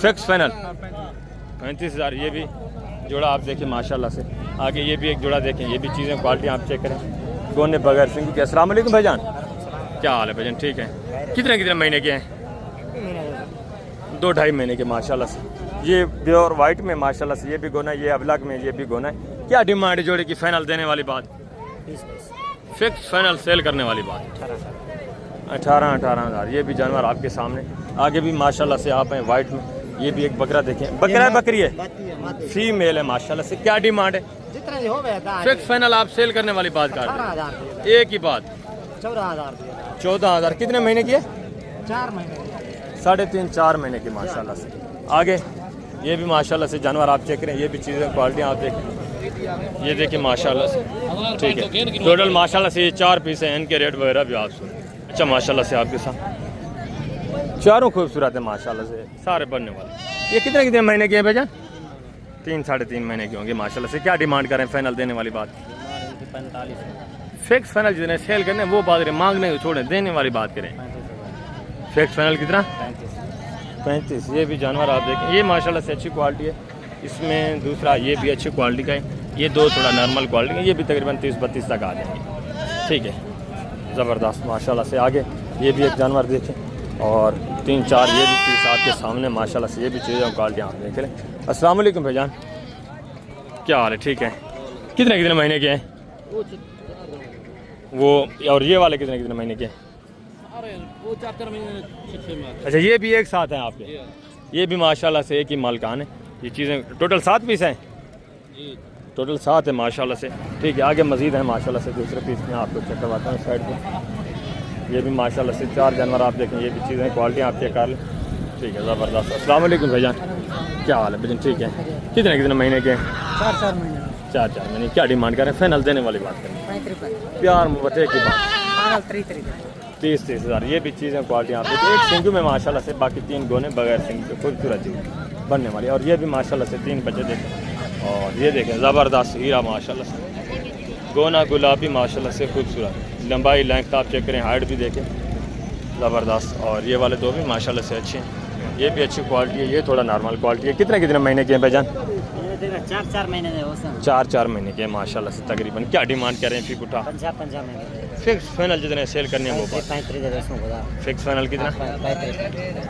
Fix final 35,000। ये भी जोड़ा आप देखिए माशाल्लाह से। आगे ये भी एक जोड़ा देखें, ये भी चीज़ें क्वालिटी आप चेक करें, गोने बगैर सिंह के। अस्सलाम वालेकुम भाईजान, क्या हाल है भाईजान? ठीक है। कितने महीने के हैं? 2-2.5 महीने के माशाल्लाह से। ये प्योर वाइट में माशाल्लाह से, ये भी गोना, ये अबलग में ये भी गोना है। क्या डिमांड है जोड़े की? फाइनल देने वाली बात, फिक्स फाइनल सेल करने वाली बात, 18,000। ये भी जानवर आपके सामने। आगे भी माशाल्लाह से आप हैं वाइट में। ये भी एक बकरा देखें, बकरा है बकरी है, फीमेल है माशाल्लाह से। क्या डिमांड है? फिक्स फाइनल आप सेल करने वाली बात कर रहे हैं, एक ही बात, 14,000। कितने महीने की है? 4 महीने 3.5-4 महीने की माशाल्लाह से। आगे ये भी माशाल्लाह से जानवर आप चेक करें, ये भी चीज़ें क्वालिटी आप देखें, ये देखिए माशाल्लाह से। ठीक है, टोटल माशाल्लाह से ये 4 पीस हैं, इनके रेट वगैरह भी आप सुन। अच्छा माशाल्लाह से आपके साथ चारों खूबसूरत है माशाल्लाह से, सारे बनने वाले। ये कितने महीने के हैं भैया? 3-3.5 महीने के होंगे माशाल्लाह से। क्या डिमांड करें? फाइनल देने वाली बात, 45। फिक्स फाइनल जितने सेल करने वो बात करें, मांगने को छोड़ें, देने वाली बात करें। फिक्स फाइनल कितना? 35। ये भी जानवर आप देखें, ये माशाल्लाह से अच्छी क्वालिटी है। इसमें दूसरा ये भी अच्छी क्वालिटी का है, ये 2 थोड़ा नॉर्मल क्वालिटी का, ये भी तकरीबन 30-32 तक आ जाएंगे। ठीक है, ज़बरदस्त माशाल्लाह से। आगे ये भी एक जानवर देखें, और 3-4 ये भी पीस आपके सामने माशाल्लाह से। ये भी चीज़ें क्वालिटी आप देख लें। अस्सलाम वालेकुम भाईजान, क्या हाल है? ठीक है। कितने महीने के हैं वो? और ये वाले कितने महीने के हैं? वो 4 महीने। अच्छा, ये भी एक साथ हैं आपके? ये भी माशाल्लाह से एक ही मालकान है। ये चीज़ें टोटल 7 पीस हैं, टोटल 7 है माशाल्लाह से। ठीक है, आगे मज़ीद है माशाल्लाह से, दूसरे पीस में आपको चेक करवाता हूँ साइड पर। ये भी माशाल्लाह से 4 जानवर आप देखें, ये भी चीज़ें क्वालिटी आप चेक कर लें। ठीक है, ज़बरदस्त। अस्सलाम वालेकुम भाईजान, क्या हाल है भाईजान? ठीक है। कितने महीने के हैं? 4 महीने 4 महीने। क्या डिमांड करें? फाइनल देने वाली बात करें, 35 प्यार मोहब्बत एक ही बात, 30,000। ये भी चीज़ें क्वालिटी आप देखिए, एक सिंगू में माशाल्लाह से, बाकी 3 गोने बगैर सिंग के, खूबसूरत चीज़ बनने वाली। और ये भी माशाल्लाह से 3 बच्चे देखें, और ये देखें ज़बरदस्त हीरा माशाल्लाह से, गोना गुलाबी माशाल्लाह से खूबसूरत। लंबाई लेंथ आप चेक करें, हाइट भी देखें ज़बरदस्त। और ये वाले 2 भी माशाल्लाह से अच्छे हैं, ये भी अच्छी क्वालिटी है, ये थोड़ा नॉर्मल क्वालिटी है। कितने महीने के हैं भाईजान? 4 महीने 4 महीने के माशाल्लाह से तकरीबन। क्या डिमांड कर रहे हैं? फिर उठा 50 महीने। फिक्स फाइनल जितने सेल करने हैं वो बात। 35 फिक्स फाइनल कितना?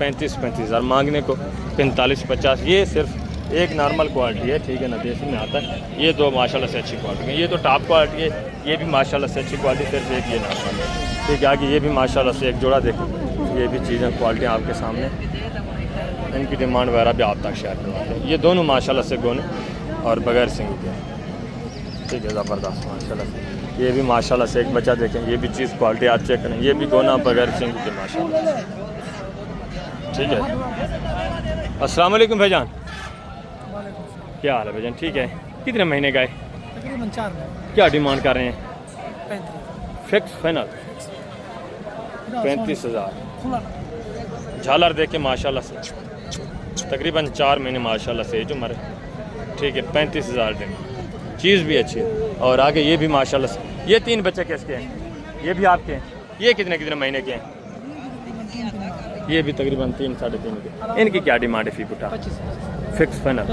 35,000 मांगने को 45-50। ये सिर्फ एक नॉर्मल क्वालिटी है, ठीक है ना, देसी में आता है। ये 2 माशाल्लाह से अच्छी क्वालिटी है, ये तो टॉप क्वालिटी है। ये भी माशाल्लाह से अच्छी क्वालिटी, सिर्फ एक ये नॉर्मल है। ठीक है, आगे ये भी माशाल्लाह से एक जोड़ा देखो, ये भी चीज़ें क्वालिटी आपके सामने, इनकी डिमांड वगैरह भी आप तक शेयर करवाते हैं। ये दोनों माशाल्लाह से गोने और बगैर सिंग के। ठीक है, ज़बरदस्त माशाल्लाह से। ये भी माशाल्लाह से एक बच्चा देखें, ये भी चीज़ क्वालिटी आप चेक करें, ये भी गोना बगैर सिंग के माशाल्लाह। ठीक है। अस्सलाम वालेकुम भाईजान, क्या हाल है भाईजान? ठीक है। कितने महीने का है? तकरीबन 4 क्या डिमांड कर रहे हैं? 35 फिक्स फाइनल 35,000। खुला झालर देखे माशाल्लाह से, तकरीबन 4 महीने माशाल्लाह से एज उम्र है। ठीक है, 35,000 दिन, चीज़ भी अच्छी है। और आगे ये भी माशाल्लाह से, ये 3 बच्चे किसके हैं? ये भी आपके हैं? ये कितने कितने महीने के हैं? ये भी तकरीबन 3 साढ़े 3 के। इनकी क्या डिमांड है फी पुटा? 25 फिक्स फाइनल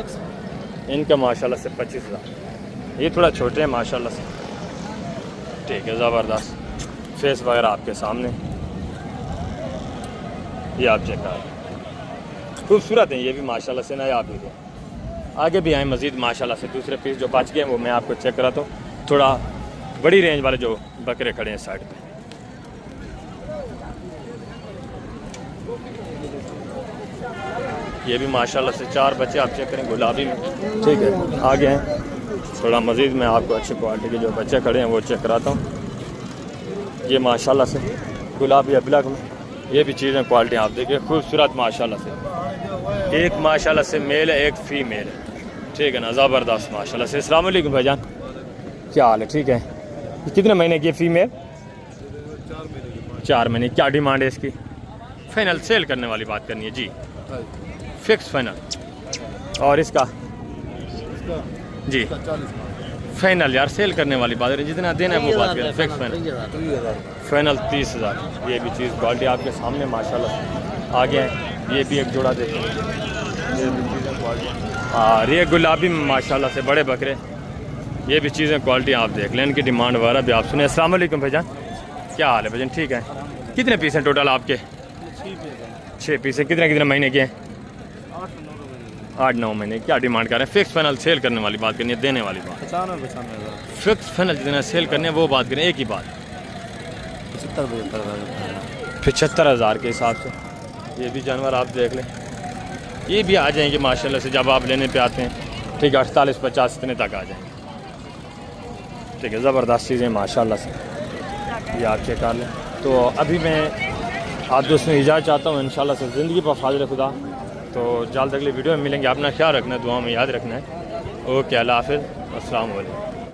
इनका माशाल्लाह से 25,000। ये थोड़ा छोटे हैं माशाल्लाह से। ठीक है, ज़बरदस्त फेस वगैरह आपके सामने, ये आप चेक करें, खूबसूरत हैं ये भी माशाल्लाह से। नया आप ही हैं। आगे भी आए मज़ीद माशाल्लाह से। दूसरे पीस जो बच गए वो मैं आपको चेक कराता हूँ। थोड़ा बड़ी रेंज वाले जो बकरे खड़े हैं साइड पे। ये भी माशाल्लाह से 4 बच्चे आप चेक करें गुलाबी में। ठीक है, आगे हैं थोड़ा मज़ीद मैं आपको अच्छी क्वालिटी के जो बच्चे खड़े हैं वो चेक कराता हूँ। ये माशाल्लाह से गुलाबी अबलग में, ये भी चीज़ें क्वालिटी आप देखिए खूबसूरत माशाल्लाह से। एक माशाल्लाह से मेल है, एक फीमेल है। ठीक है ना, ज़बरदस्त माशाल्लाह से। अस्सलाम वालेकुम भाईजान, क्या हाल है? ठीक है। कितने महीने की फीमेल? 4 महीने। क्या डिमांड है इसकी? फाइनल सेल करने वाली बात करनी है जी, फिक्स फाइनल। और इसका जी फाइनल यार, सेल करने वाली बात है, जितना देना है वो बात करें। Fix final final 30,000। ये भी चीज़ क्वालिटी आपके सामने माशाल्लाह से। आगे हैं, ये भी एक जोड़ा देखें, ये भी चीज़ें क्वालिटी। हाँ, ये गुलाबी में माशाल्लाह से बड़े बकरे, ये भी चीज़ें क्वालिटी आप देख लें। इनकी डिमांड वगैरह भी आप सुने। अस्सलाम वालेकुम भाईजान, क्या हाल है भाईजान? ठीक है। कितने पीस हैं टोटल आपके? 6 पीस हैं। कितने कितने महीने के हैं? 8-9 महीने। क्या डिमांड कर रहे हैं? फिक्स फाइनल सेल करने वाली बात करनी है, देने वाली बात? 95,000। फिक्स फाइनल जितना सेल करने हैं वो बात करें, एक ही बात। 75,000 के हिसाब से ये भी जानवर आप देख लें। ये भी आ जाएंगे माशाल्लाह से जब आप लेने पे आते हैं। ठीक है, 48-50 इतने तक आ जाएंगे। ठीक है, ज़बरदस्त चीज़ें माशाल्लाह से, ये आप चेक कर लें। तो अभी मैं आप दोस्तों इजाज़त चाहता हूँ इंशाल्लाह से। ज़िंदगी पर फाज़िल खुदा। तो जल्द अगली वीडियो में मिलेंगे। अपना ख्याल रखना है, दुआ में याद रखना है। ओके, अल्लाह हाफ़िज़, अस्सलाम वालेकुम।